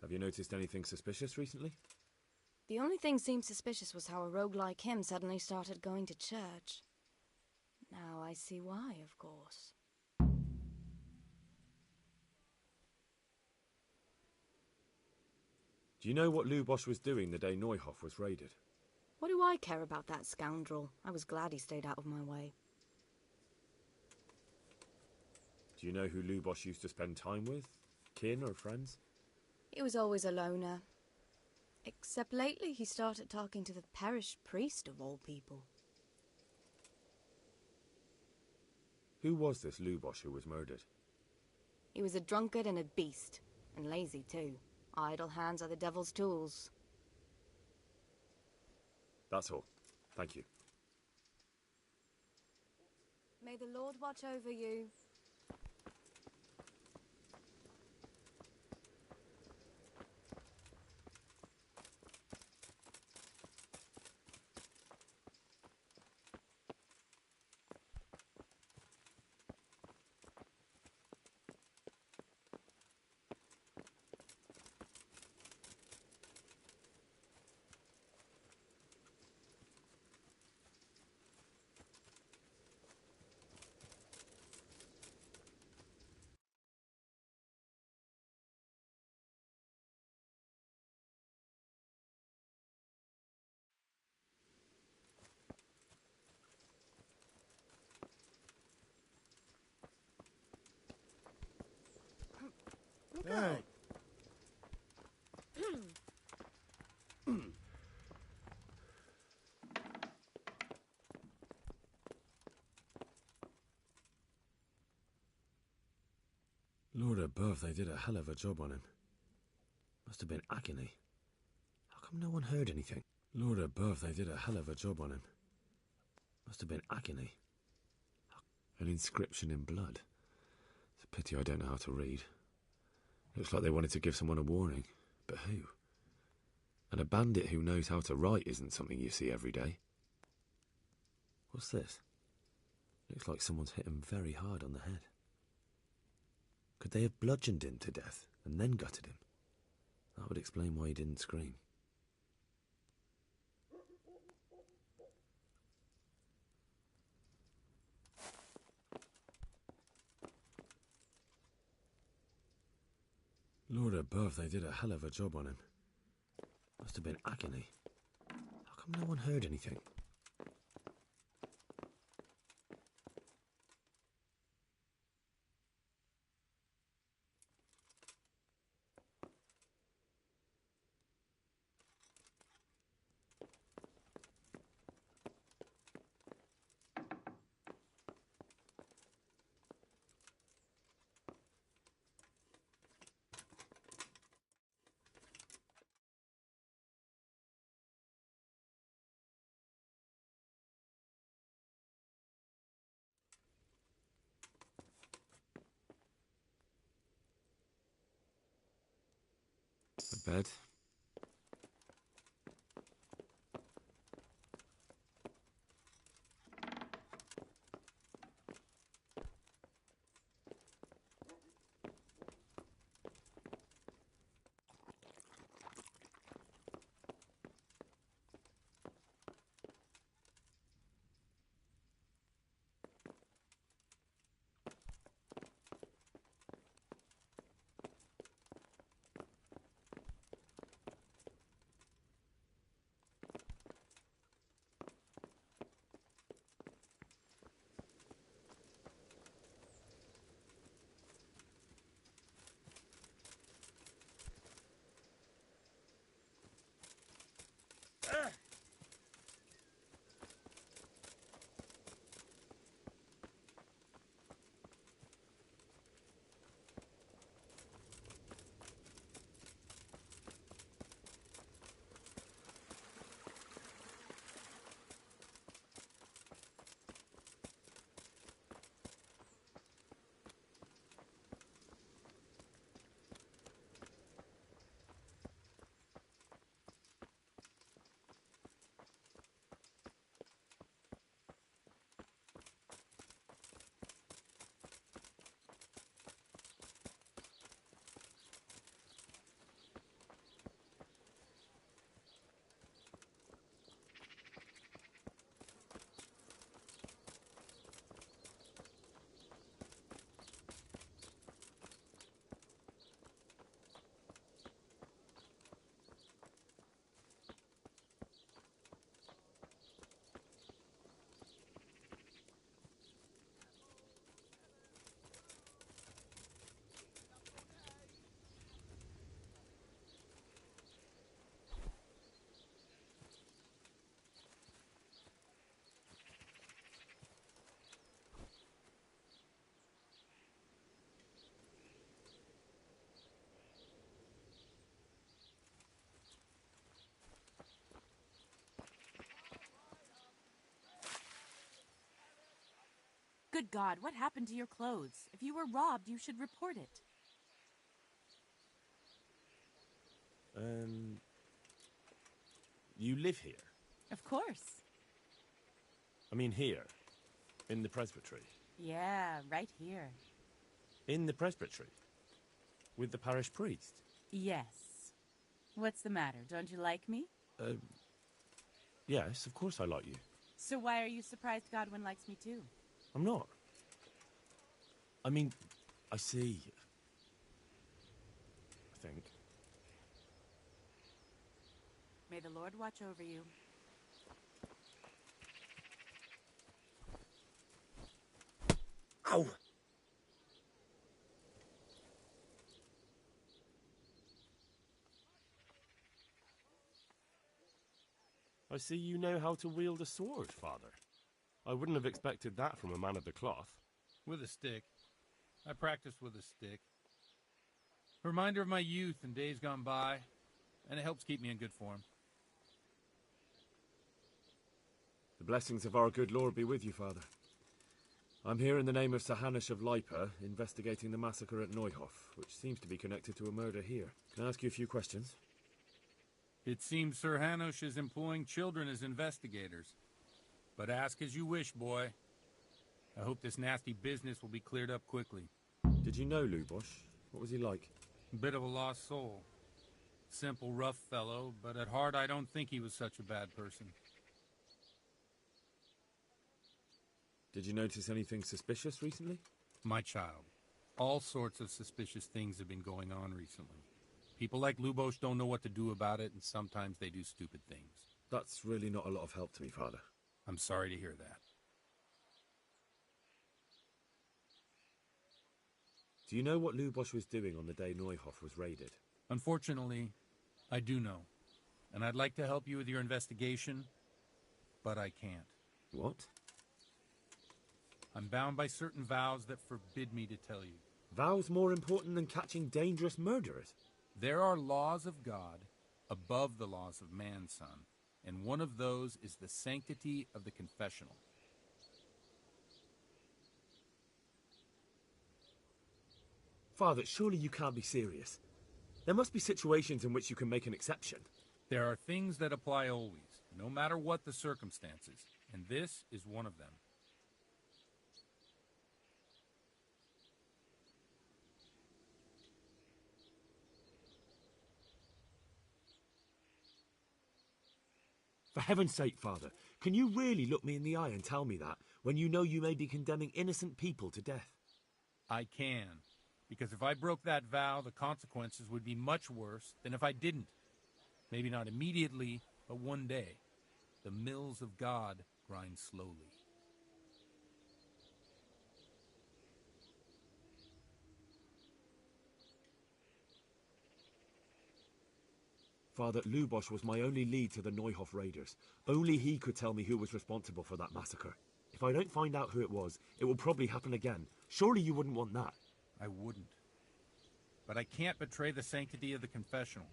Have you noticed anything suspicious recently? The only thing seemed suspicious was how a rogue like him suddenly started going to church. Now I see why, of course. Do you know what Lubosh was doing the day Neuhof was raided? What do I care about that scoundrel? I was glad he stayed out of my way. Do you know who Lubosh used to spend time with? Kin or friends? He was always a loner. Except lately he started talking to the parish priest of all people. Who was this Lubosh who was murdered? He was a drunkard and a beast, and lazy too. Idle hands are the devil's tools. That's all. Thank you. May the Lord watch over you. Look out! Lord above, they did a hell of a job on him. Must have been agony. How come no one heard anything? Lord above, they did a hell of a job on him. Must have been agony. An inscription in blood. It's a pity I don't know how to read. Looks like they wanted to give someone a warning. But who? And a bandit who knows how to write isn't something you see every day. What's this? Looks like someone's hit him very hard on the head. Could they have bludgeoned him to death and then gutted him? That would explain why he didn't scream. Lord above, they did a hell of a job on him. Must have been agony. How come no one heard anything? bed. Good God, what happened to your clothes? If you were robbed, you should report it. You live here? Of course. I mean here, in the presbytery. Yeah, right here. In the presbytery? With the parish priest? Yes. What's the matter? Don't you like me? Yes, of course I like you. So why are you surprised Godwin likes me too? I'm not. I mean, I see. I think. May the Lord watch over you. Ow! I see you know how to wield a sword, Father. I wouldn't have expected that from a man of the cloth. With a stick. I practiced with a stick. A reminder of my youth and days gone by, and it helps keep me in good form. The blessings of our good Lord be with you, Father. I'm here in the name of Sir Hanush of Lipa, investigating the massacre at Neuhof, which seems to be connected to a murder here. Can I ask you a few questions? It seems Sir Hanush is employing children as investigators. But ask as you wish, boy. I hope this nasty business will be cleared up quickly. Did you know Lubosh? What was he like? Bit of a lost soul. Simple, rough fellow, but at heart I don't think he was such a bad person. Did you notice anything suspicious recently? My child, all sorts of suspicious things have been going on recently. People like Lubosh don't know what to do about it, and sometimes they do stupid things. That's really not a lot of help to me, Father. I'm sorry to hear that. Do you know what Lubosh was doing on the day Neuhof was raided? Unfortunately, I do know. And I'd like to help you with your investigation, but I can't. What? I'm bound by certain vows that forbid me to tell you. Vows more important than catching dangerous murderers? There are laws of God above the laws of man, son, and one of those is the sanctity of the confessional. Father, surely you can't be serious. There must be situations in which you can make an exception. There are things that apply always, no matter what the circumstances, and this is one of them. For heaven's sake, Father, can you really look me in the eye and tell me that, when you know you may be condemning innocent people to death? I can, because if I broke that vow, the consequences would be much worse than if I didn't. Maybe not immediately, but one day. The mills of God grind slowly. Father, Lubosh was my only lead to the Neuhof raiders. Only he could tell me who was responsible for that massacre. If I don't find out who it was, it will probably happen again. Surely you wouldn't want that. I wouldn't. But I can't betray the sanctity of the confessional.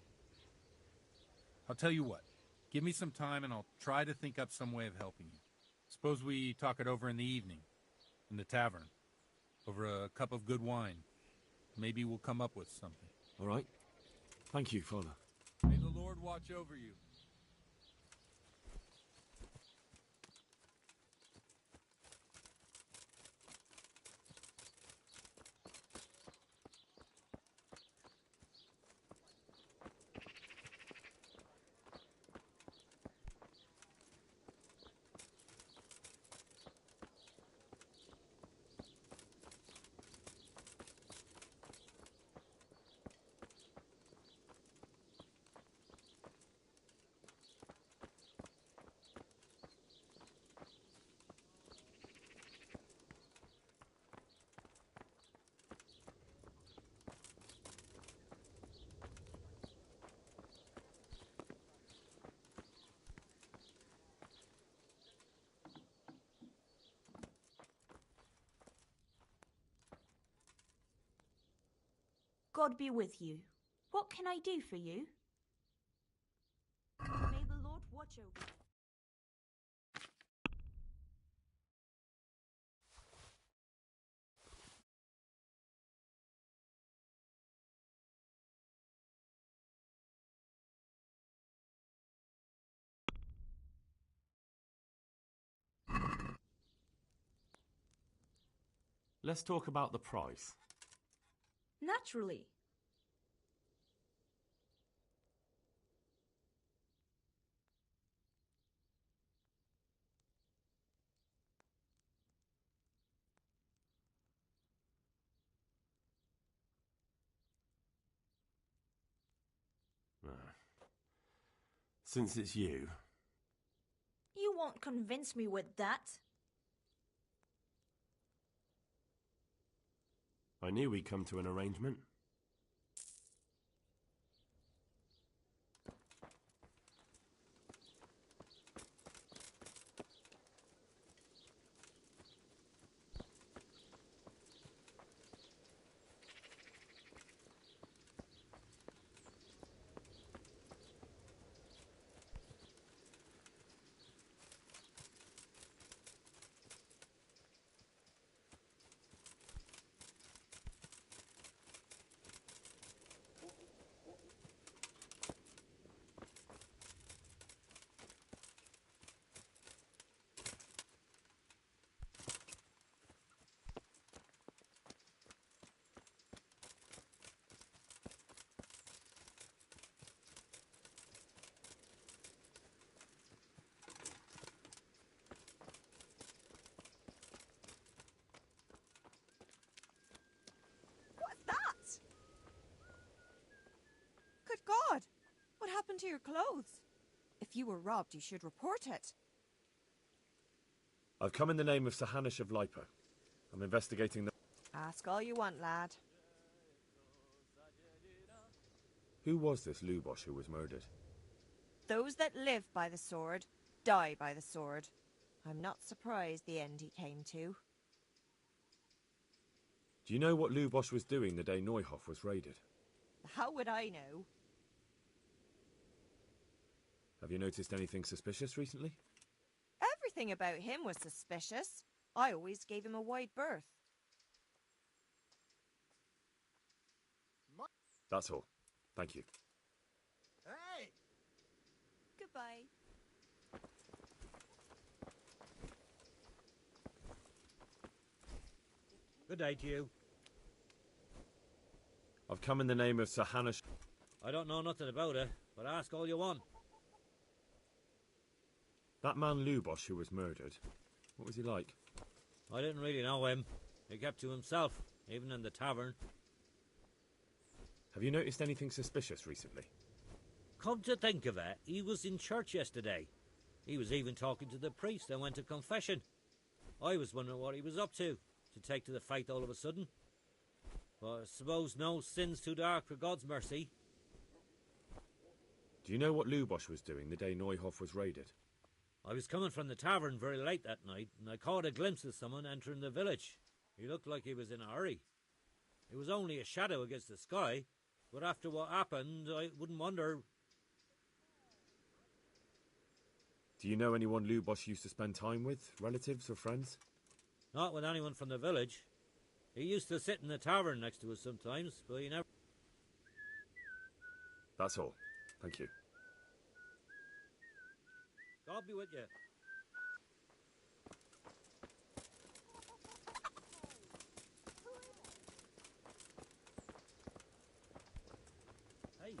I'll tell you what. Give me some time and I'll try to think up some way of helping you. Suppose we talk it over in the evening, in the tavern, over a cup of good wine. Maybe we'll come up with something. All right. Thank you, Father. May the Lord watch over you. God be with you. What can I do for you? May the Lord watch over you. Let's talk about the price. Naturally. Since it's you... You won't convince me with that. I knew we'd come to an arrangement. Good God! What happened to your clothes? If you were robbed, you should report it. I've come in the name of Sir Hanush of Lipa. I'm investigating the... Ask all you want, lad. Who was this Lubosh who was murdered? Those that live by the sword, die by the sword. I'm not surprised the end he came to. Do you know what Lubosh was doing the day Neuhof was raided? How would I know? Have you noticed anything suspicious recently? Everything about him was suspicious. I always gave him a wide berth. That's all. Thank you. Hey! Goodbye. Good day to you. I've come in the name of Sir Hannah. I don't know nothing about her, but ask all you want. That man Lubosh who was murdered, what was he like? I didn't really know him. He kept to himself, even in the tavern. Have you noticed anything suspicious recently? Come to think of it, he was in church yesterday. He was even talking to the priest and went to confession. I was wondering what he was up to take to the faith all of a sudden. But I suppose no sin's too dark for God's mercy. Do you know what Lubosh was doing the day Neuhoff was raided? I was coming from the tavern very late that night, and I caught a glimpse of someone entering the village. He looked like he was in a hurry. It was only a shadow against the sky, but after what happened, I wouldn't wonder. Do you know anyone Lubosh used to spend time with, relatives or friends? Not with anyone from the village. He used to sit in the tavern next to us sometimes, but he never... That's all. Thank you. God be with you. Hey.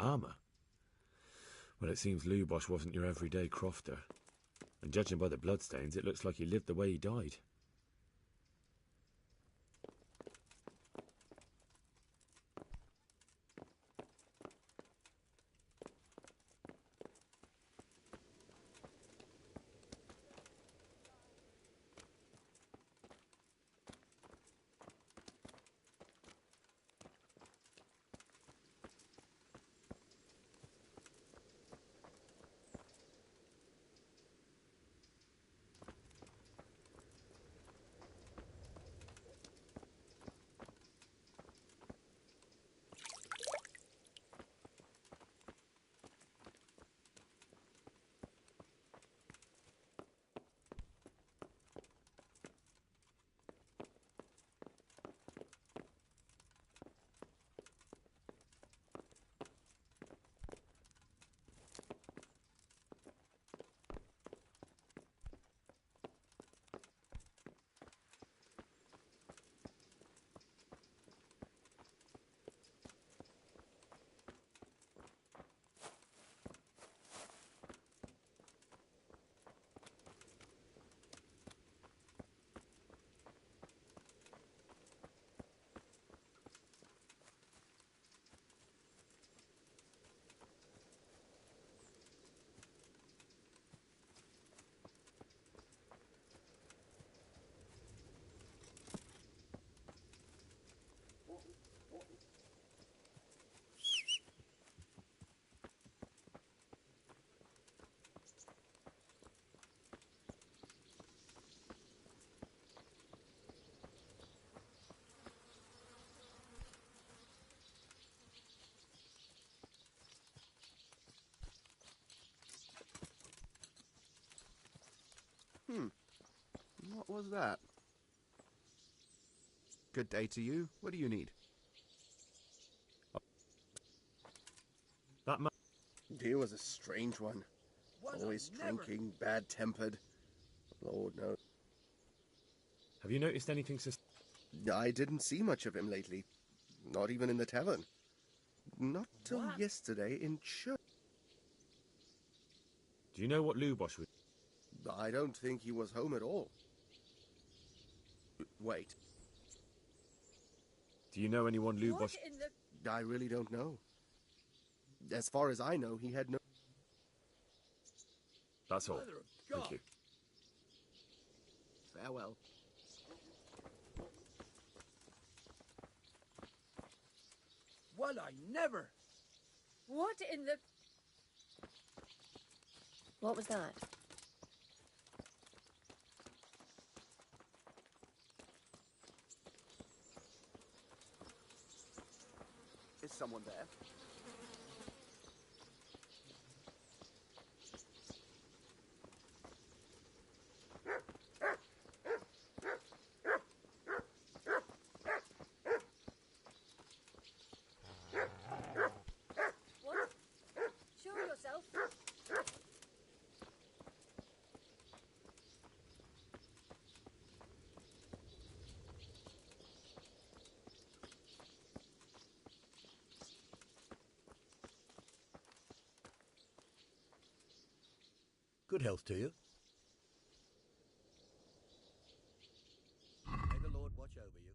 Armour? Well, it seems Lubosh wasn't your everyday crofter. And judging by the bloodstains, it looks like he lived the way he died. What was that? Good day to you. What do you need? That man... He was a strange one. Always drinking, bad-tempered. Lord knows. Have you noticed anything I didn't see much of him lately. Not even in the tavern. Not till yesterday in church. Do you know what Lubosh was... I don't think he was home at all. Wait. Do you know anyone Lubosh... I really don't know. As far as I know, he had no... That's all. Thank you. Farewell. Well, I never... What in the... What was that? Is someone there? What? Show yourself. Good health to you. May the Lord watch over you.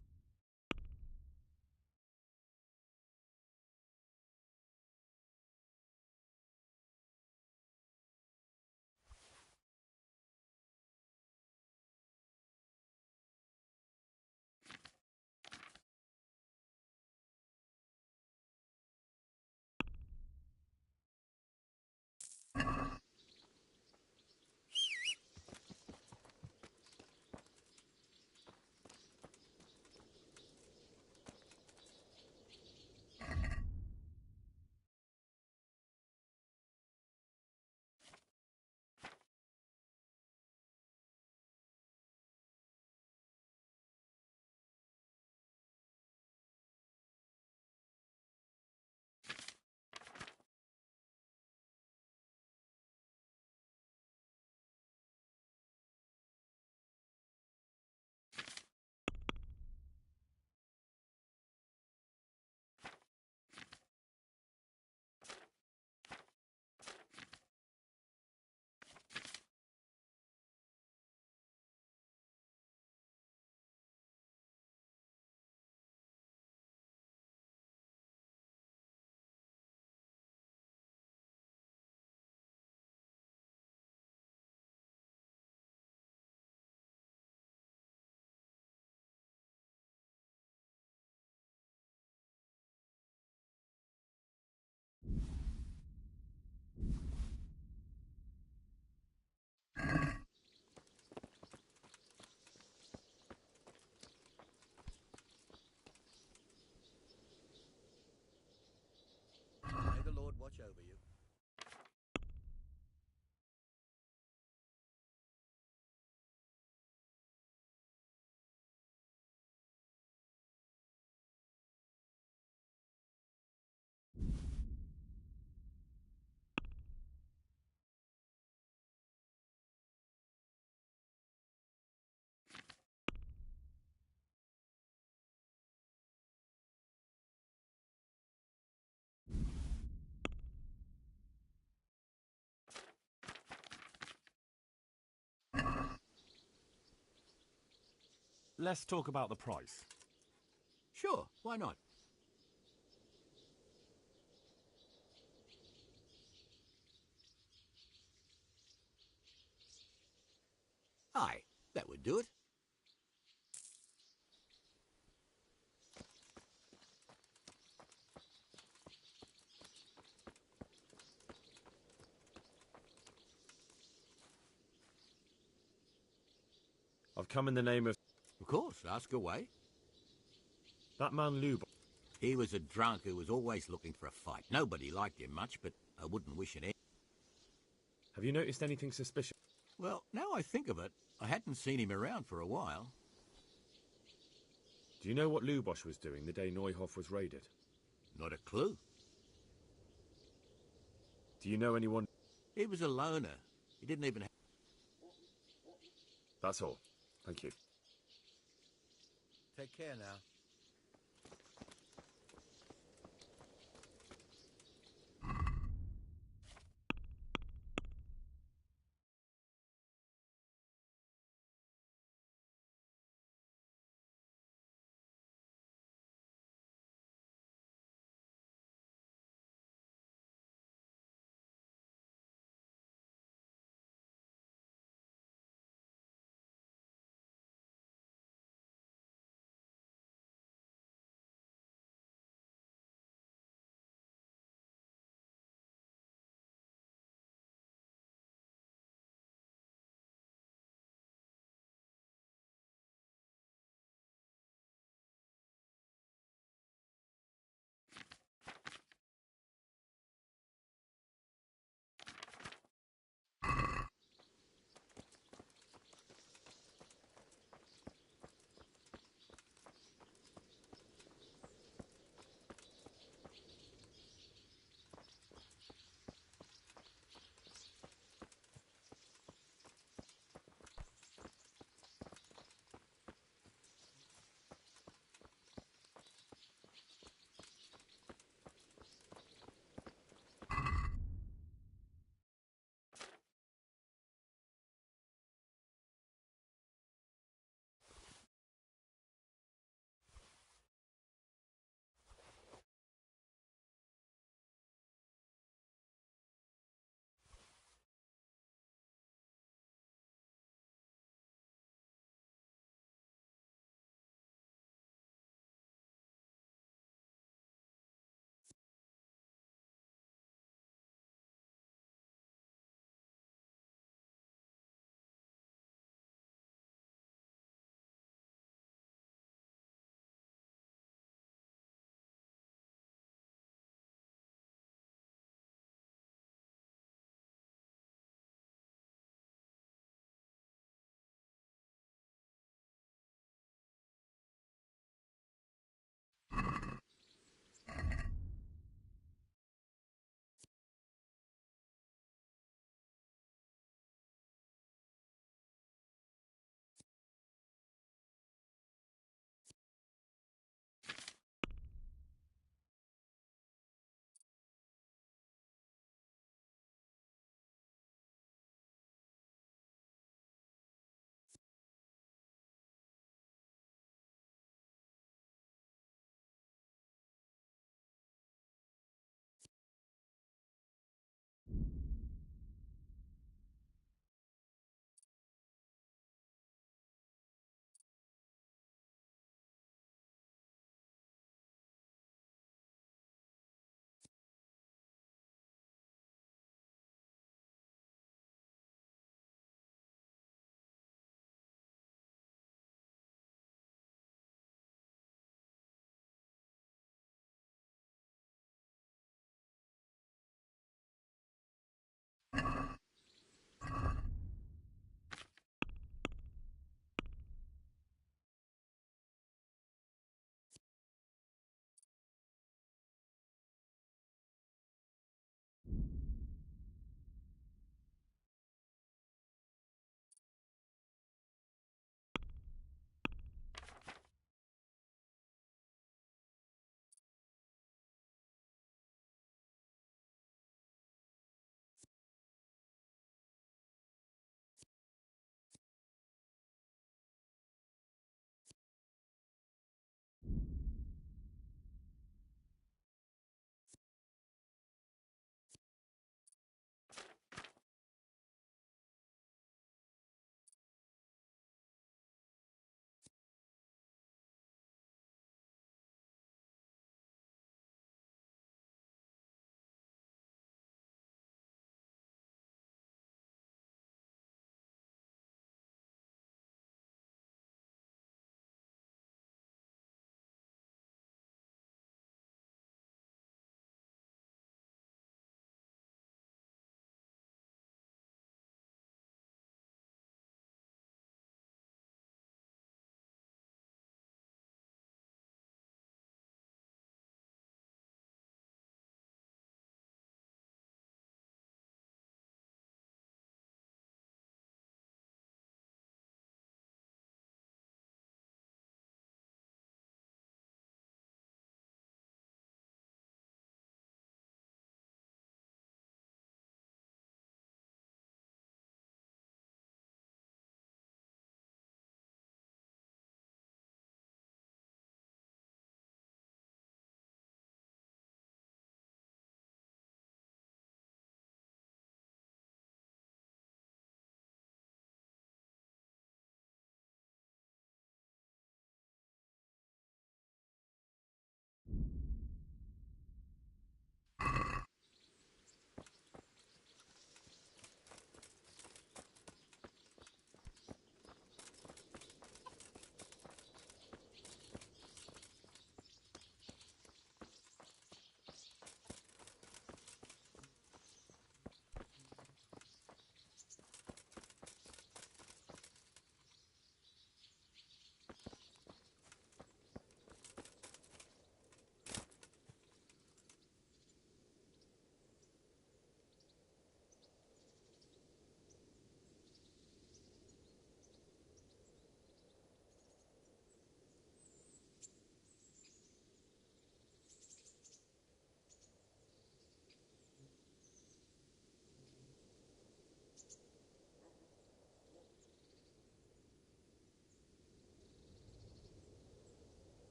May the Lord watch over you. Let's talk about the price. Sure, why not? Aye, that would do it. I've come in the name of... Of course, ask away. That man Lub... He was a drunk who was always looking for a fight. Nobody liked him much, but I wouldn't wish it in. Have you noticed anything suspicious? Well, now I think of it, I hadn't seen him around for a while. Do you know what Lubosch was doing the day Neuhoff was raided? Not a clue. Do you know anyone? He was a loner. He didn't even have... That's all. Thank you. Take care now.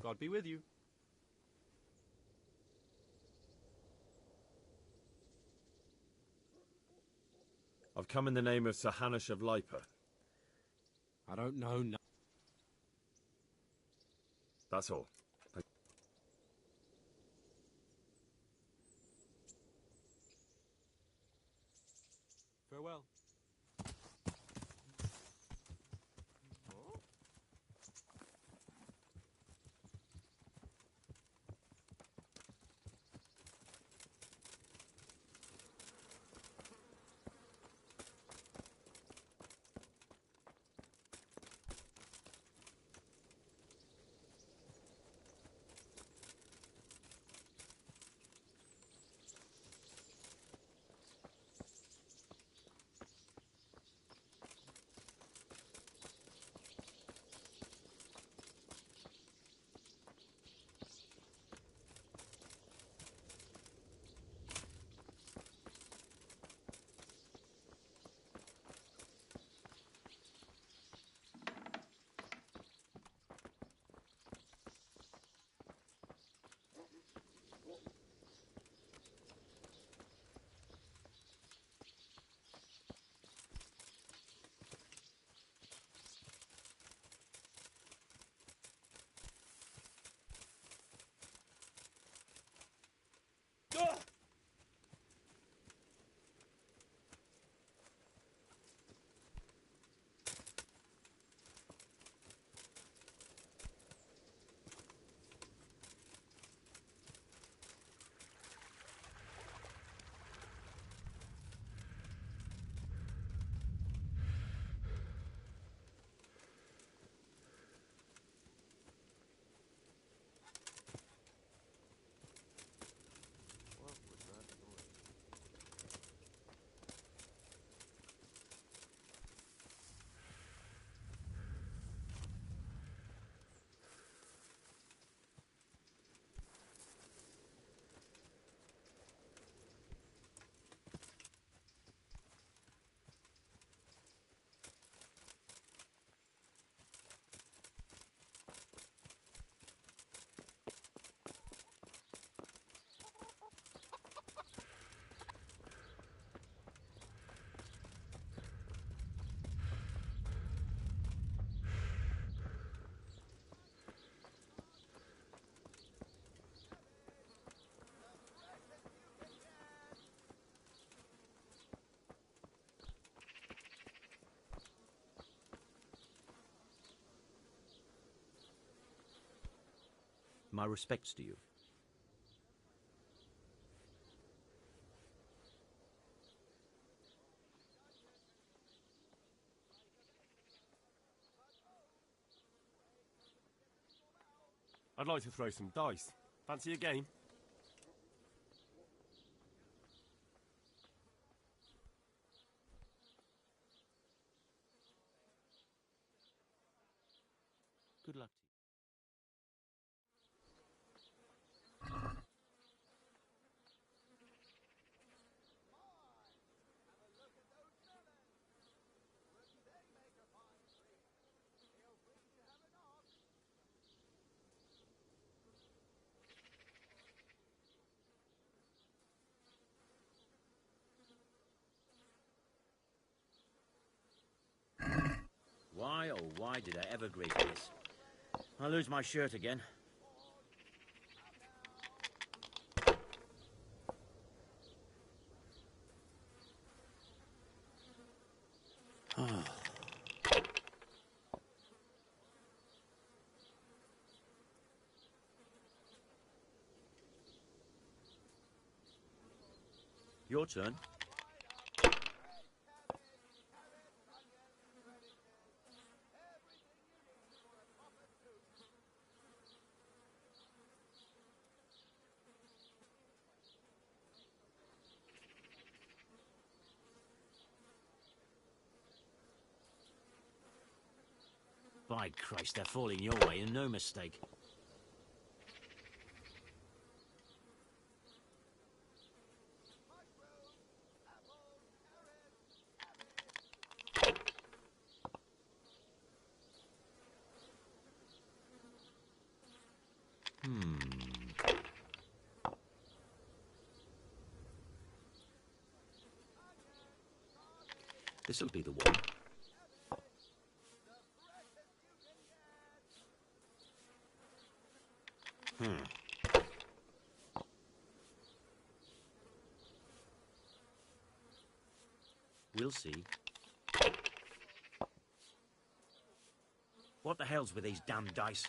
God be with you. I've come in the name of Sir Hanush of Lipa. I don't know. That's all. Farewell. My respects to you. I'd like to throw some dice. Fancy a game? Good luck to you. Why, oh why did I ever agree to this? I'll lose my shirt again. Your turn. By Christ, they're falling your way, and no mistake. This'll be the one. We'll see. What the hell's with these damn dice?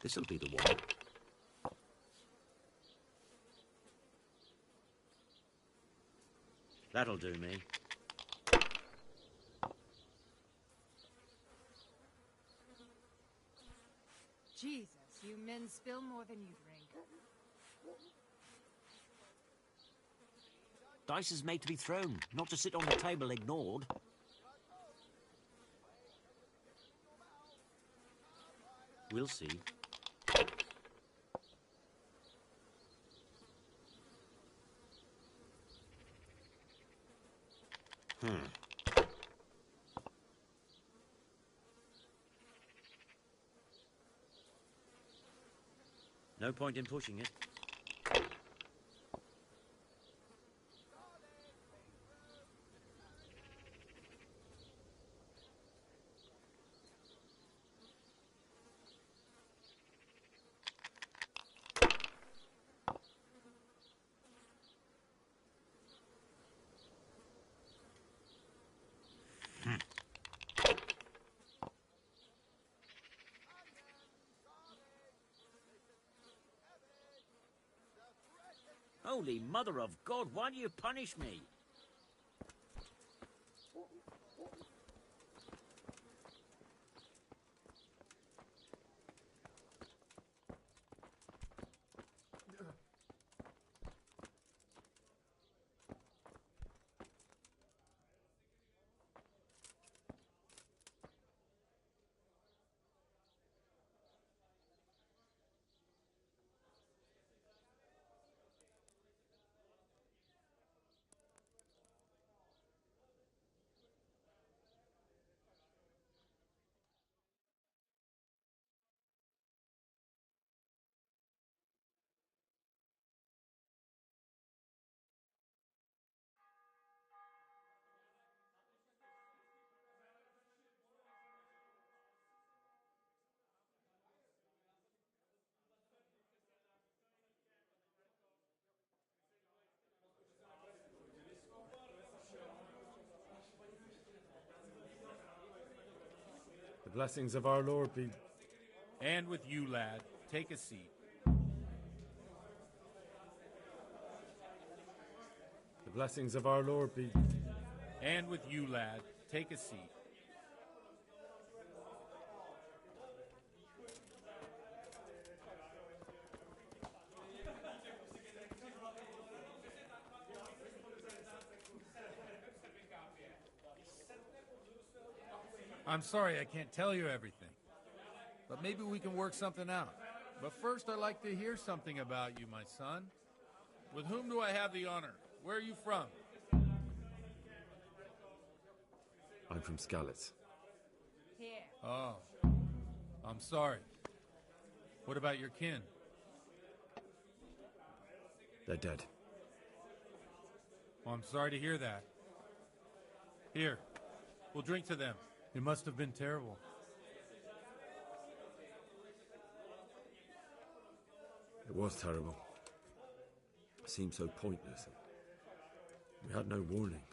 This'll be the one. That'll do me. Jesus, you men spill more than you drink. Dice is made to be thrown, not to sit on the table ignored. We'll see. No point in pushing it. Holy Mother of God, why do you punish me? The blessings of our Lord be... And with you, lad. Take a seat. The blessings of our Lord be... And with you, lad. Take a seat. I'm sorry I can't tell you everything, but maybe we can work something out. But first, I'd like to hear something about you, my son. With whom do I have the honor? Where are you from? I'm from Skalitz. Here. Oh, I'm sorry. What about your kin? They're dead. Well, I'm sorry to hear that. Here, we'll drink to them. It must have been terrible. It was terrible. It seemed so pointless. We had no warning.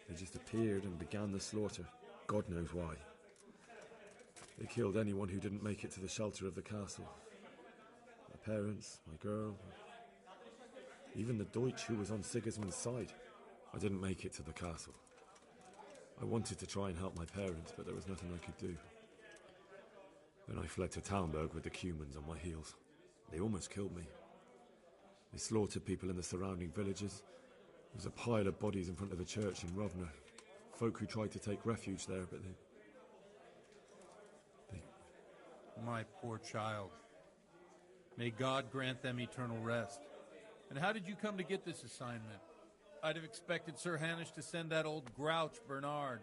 They just appeared and began the slaughter. God knows why. They killed anyone who didn't make it to the shelter of the castle. My parents, my girl, even the Deutsch who was on Sigismund's side. I didn't make it to the castle. I wanted to try and help my parents, but there was nothing I could do. Then I fled to Talmberg with the Cumans on my heels. They almost killed me. They slaughtered people in the surrounding villages. There was a pile of bodies in front of the church in Rovna. Folk who tried to take refuge there, but they... My poor child. May God grant them eternal rest. And how did you come to get this assignment? I'd have expected Sir Hanish to send that old grouch, Bernard.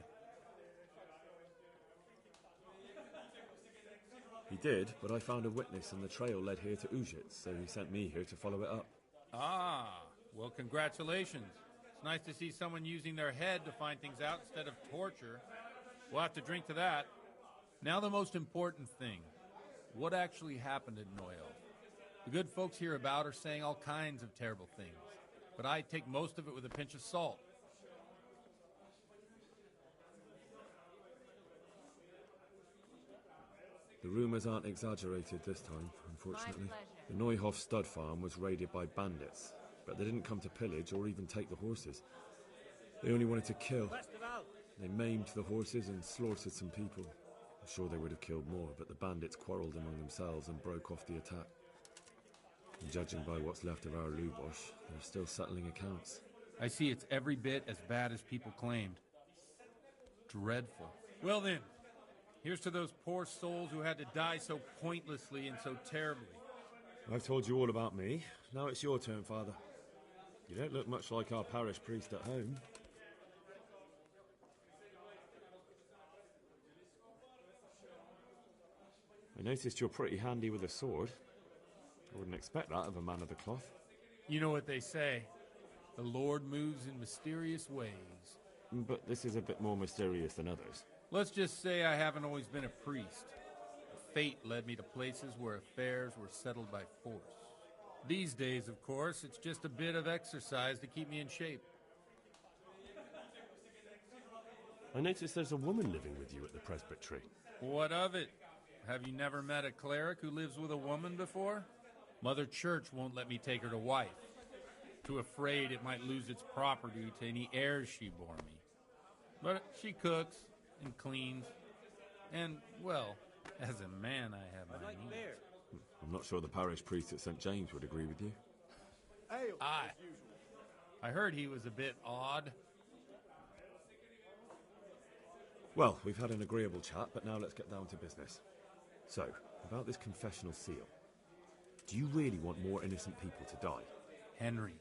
He did, but I found a witness and the trail led here to Ujit, so he sent me here to follow it up. Ah, well, congratulations. It's nice to see someone using their head to find things out instead of torture. We'll have to drink to that. Now the most important thing. What actually happened at Noyle? The good folks hereabout are saying all kinds of terrible things, but I take most of it with a pinch of salt. The rumours aren't exaggerated this time, unfortunately. The Neuhoff stud farm was raided by bandits, but they didn't come to pillage or even take the horses. They only wanted to kill. They maimed the horses and slaughtered some people. I'm sure they would have killed more, but the bandits quarrelled among themselves and broke off the attack. And judging by what's left of our Lubosh, they're still settling accounts. I see it's every bit as bad as people claimed. Dreadful. Well then, here's to those poor souls who had to die so pointlessly and so terribly. I've told you all about me. Now it's your turn, Father. You don't look much like our parish priest at home. I noticed you're pretty handy with a sword. I wouldn't expect that of a man of the cloth. You know what they say. The Lord moves in mysterious ways. But this is a bit more mysterious than others. Let's just say I haven't always been a priest. Fate led me to places where affairs were settled by force. These days, of course, it's just a bit of exercise to keep me in shape. I noticed there's a woman living with you at the presbytery. What of it? Have you never met a cleric who lives with a woman before? Mother Church won't let me take her to wife. Too afraid it might lose its property to any heirs she bore me. But she cooks and cleans, and, well, as a man I have my needs. I'm not sure the parish priest at St. James would agree with you. I heard he was a bit odd. Well, we've had an agreeable chat, but now let's get down to business. So, about this confessional seal. Do you really want more innocent people to die? Henry,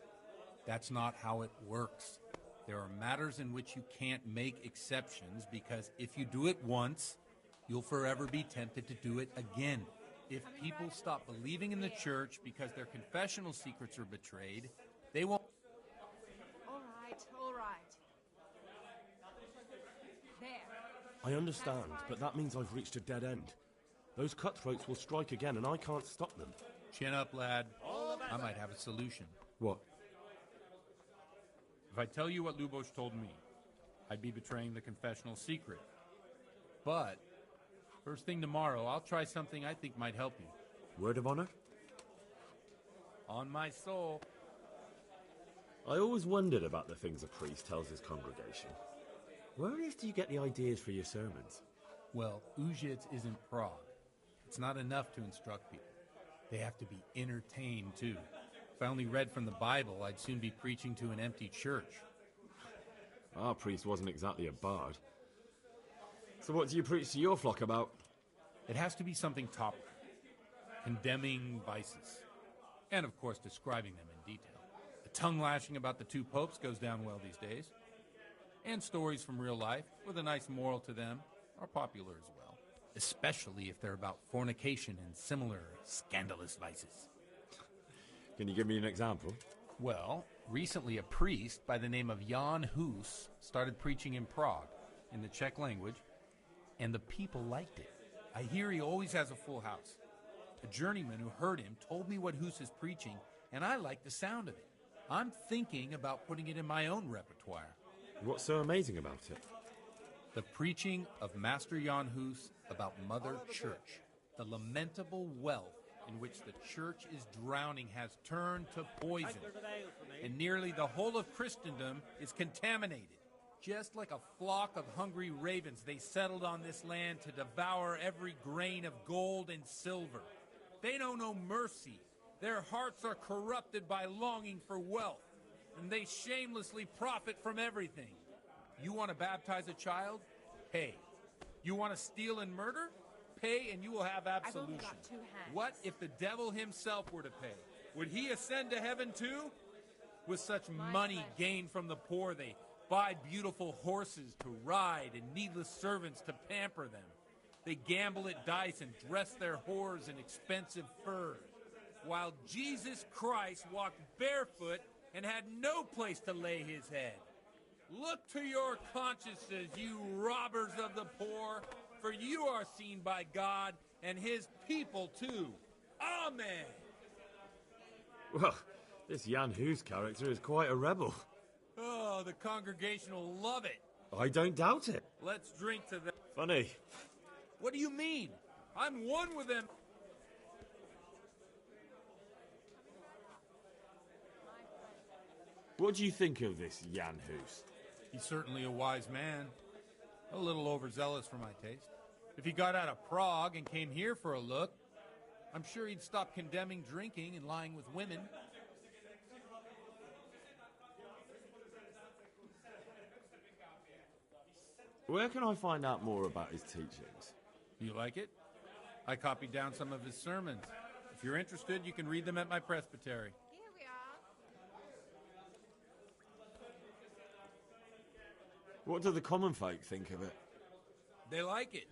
that's not how it works. There are matters in which you can't make exceptions because if you do it once, you'll forever be tempted to do it again. If people stop believing in the church because their confessional secrets are betrayed, they won't... All right. There. I understand, but that means I've reached a dead end. Those cutthroats will strike again, and I can't stop them. Chin up, lad. I might have a solution. What? If I tell you what Lubosh told me, I'd be betraying the confessional secret. But, first thing tomorrow, I'll try something I think might help you. Word of honor? On my soul. I always wondered about the things a priest tells his congregation. Where on earth do you get the ideas for your sermons? Well, Ujits is in Prague. It's not enough to instruct people. They have to be entertained, too. If I only read from the Bible, I'd soon be preaching to an empty church. Our priest wasn't exactly a bard. So what do you preach to your flock about? It has to be something topical. Condemning vices. And, of course, describing them in detail. The tongue-lashing about the two popes goes down well these days. And stories from real life, with a nice moral to them, are popular as well. Especially if they're about fornication and similar scandalous vices. Can you give me an example? Well, recently a priest by the name of Jan Hus started preaching in Prague, in the Czech language, and the people liked it. I hear he always has a full house. A journeyman who heard him told me what Hus is preaching, and I like the sound of it. I'm thinking about putting it in my own repertoire. What's so amazing about it? The preaching of Master Jan Hus about Mother Church. The lamentable wealth in which the church is drowning has turned to poison, and nearly the whole of Christendom is contaminated. Just like a flock of hungry ravens, they settled on this land to devour every grain of gold and silver. They know no mercy. Their hearts are corrupted by longing for wealth, and they shamelessly profit from everything. You want to baptize a child? Pay. You want to steal and murder? Pay and you will have absolution. I've only got 2 hands. What if the devil himself were to pay? Would he ascend to heaven too? With such money gained from the poor, they buy beautiful horses to ride and needless servants to pamper them. They gamble at dice and dress their whores in expensive furs, while Jesus Christ walked barefoot and had no place to lay his head. Look to your consciences, you robbers of the poor, for you are seen by God and his people too. Amen. Well, this Jan Hus character is quite a rebel. Oh, the congregation will love it. I don't doubt it. Let's drink to them. Funny. What do you mean? I'm one with them. What do you think of this Jan Hus? He's certainly a wise man. A little overzealous for my taste. If he got out of Prague and came here for a look, I'm sure he'd stop condemning drinking and lying with women. Where can I find out more about his teachings? You like it? I copied down some of his sermons. If you're interested, you can read them at my presbytery. Here we are. What do the common folk think of it? They like it.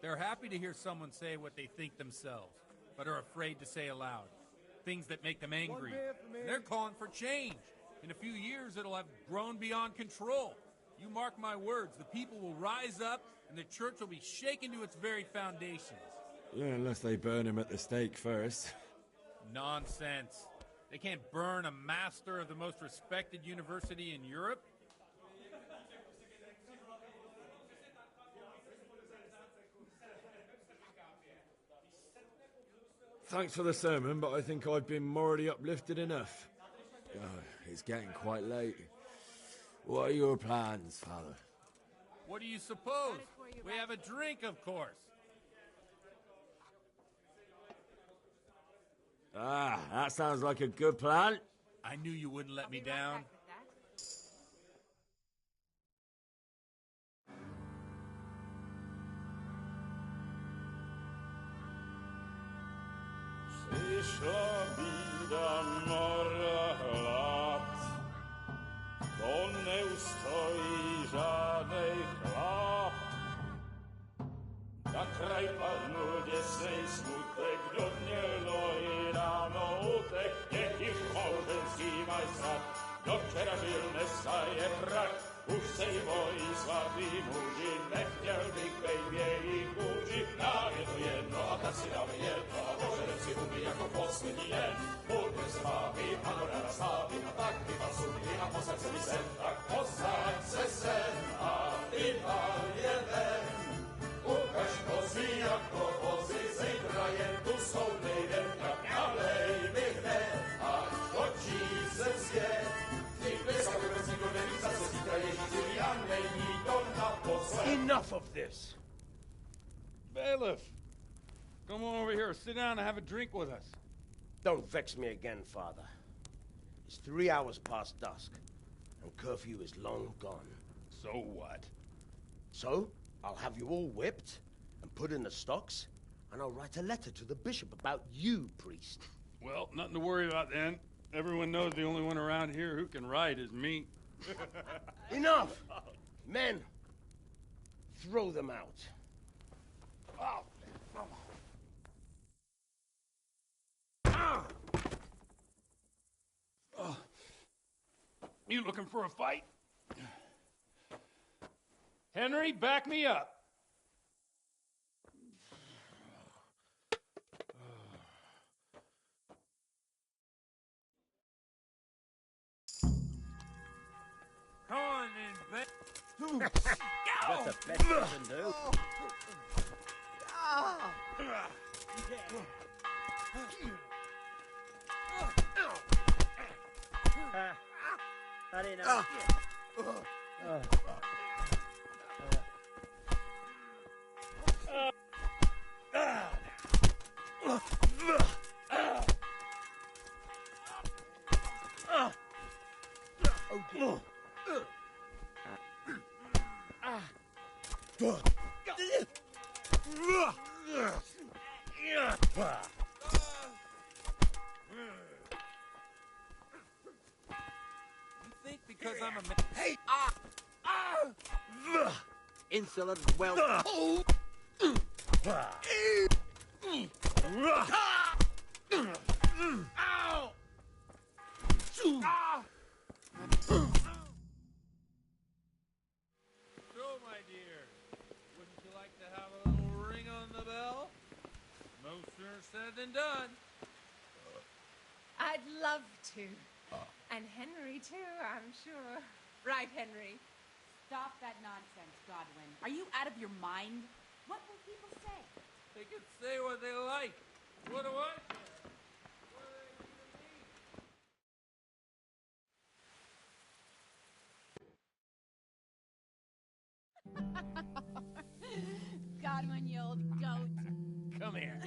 They're happy to hear someone say what they think themselves, but are afraid to say aloud. Things that make them angry. And they're calling for change. In a few years, it'll have grown beyond control. You mark my words, the people will rise up, and the church will be shaken to its very foundations. Yeah, unless they burn him at the stake first. Nonsense. They can't burn a master of the most respected university in Europe. Thanks for the sermon, but I think I've been morally uplifted enough. Oh, it's getting quite late. What are your plans, Father? What do you suppose? We have a drink, of course. Ah, that sounds like a good plan. I knew you wouldn't let me down. Przyszła bida mora lat, bo nie ustoi żadnej chlap. Na kraj panuje swej smutek, do dnielno i rano utek, niech ich małżeński majstrat, do wczera żylne staje brak. Už sejmoj svatý muži, nechtěl bych bejbě i kůži, nám je to jedno a tak si dáme jedno a požerem si huby jako poslední den. Budeme se bavit a do rána stávit a tak vypal sudy a posaď se mi sem, tak posaď se sem a vypal je ven. Ukaž kozy jako vozy, zítra jen tu soudnej den, tak nalej mi hned, až točí se svět. Enough of this! Bailiff, come on over here, sit down and have a drink with us. Don't vex me again, Father. It's 3 hours past dusk, and curfew is long gone. So what? So, I'll have you all whipped, and put in the stocks, and I'll write a letter to the bishop about you, priest. Well, nothing to worry about then. Everyone knows the only one around here who can write is me. Enough! Men, throw them out. Oh. Oh. You looking for a fight? Henry, back me up. Come on then, Ben. That's the best you can do. That ain't enough. think because I'm a man. Hey! Insolent well. Oh! Ow! So, my dear, wouldn't you like to have a little ring on the bell? No sooner said than done. I'd love to. And Henry, too, I'm sure. Right, Henry? Stop that nonsense, Godwin. Are you out of your mind? What will people say? They can say what they like. What do I care? What do they do to me? Godwin, you old goat. Come here.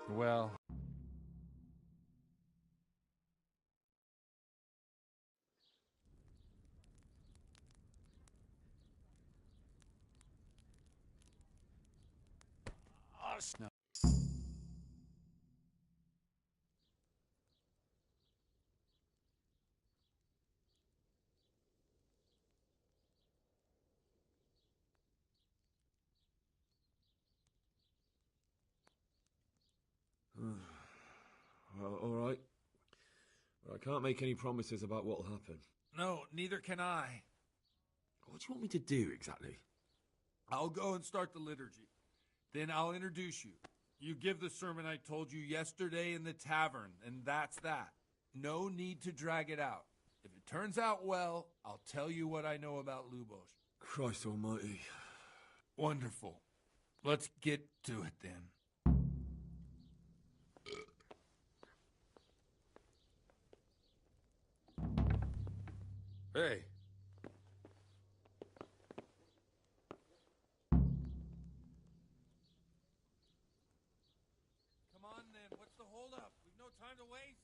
Well... No. Well, all right. Well, I can't make any promises about what'll happen. No, neither can I. What do you want me to do, exactly? I'll go and start the liturgy. Then I'll introduce you. You give the sermon I told you yesterday in the tavern, and that's that. No need to drag it out. If it turns out well, I'll tell you what I know about Lubos. Christ almighty. Wonderful. Let's get to it then. Hey. Come on then, what's the holdup? We've no time to waste.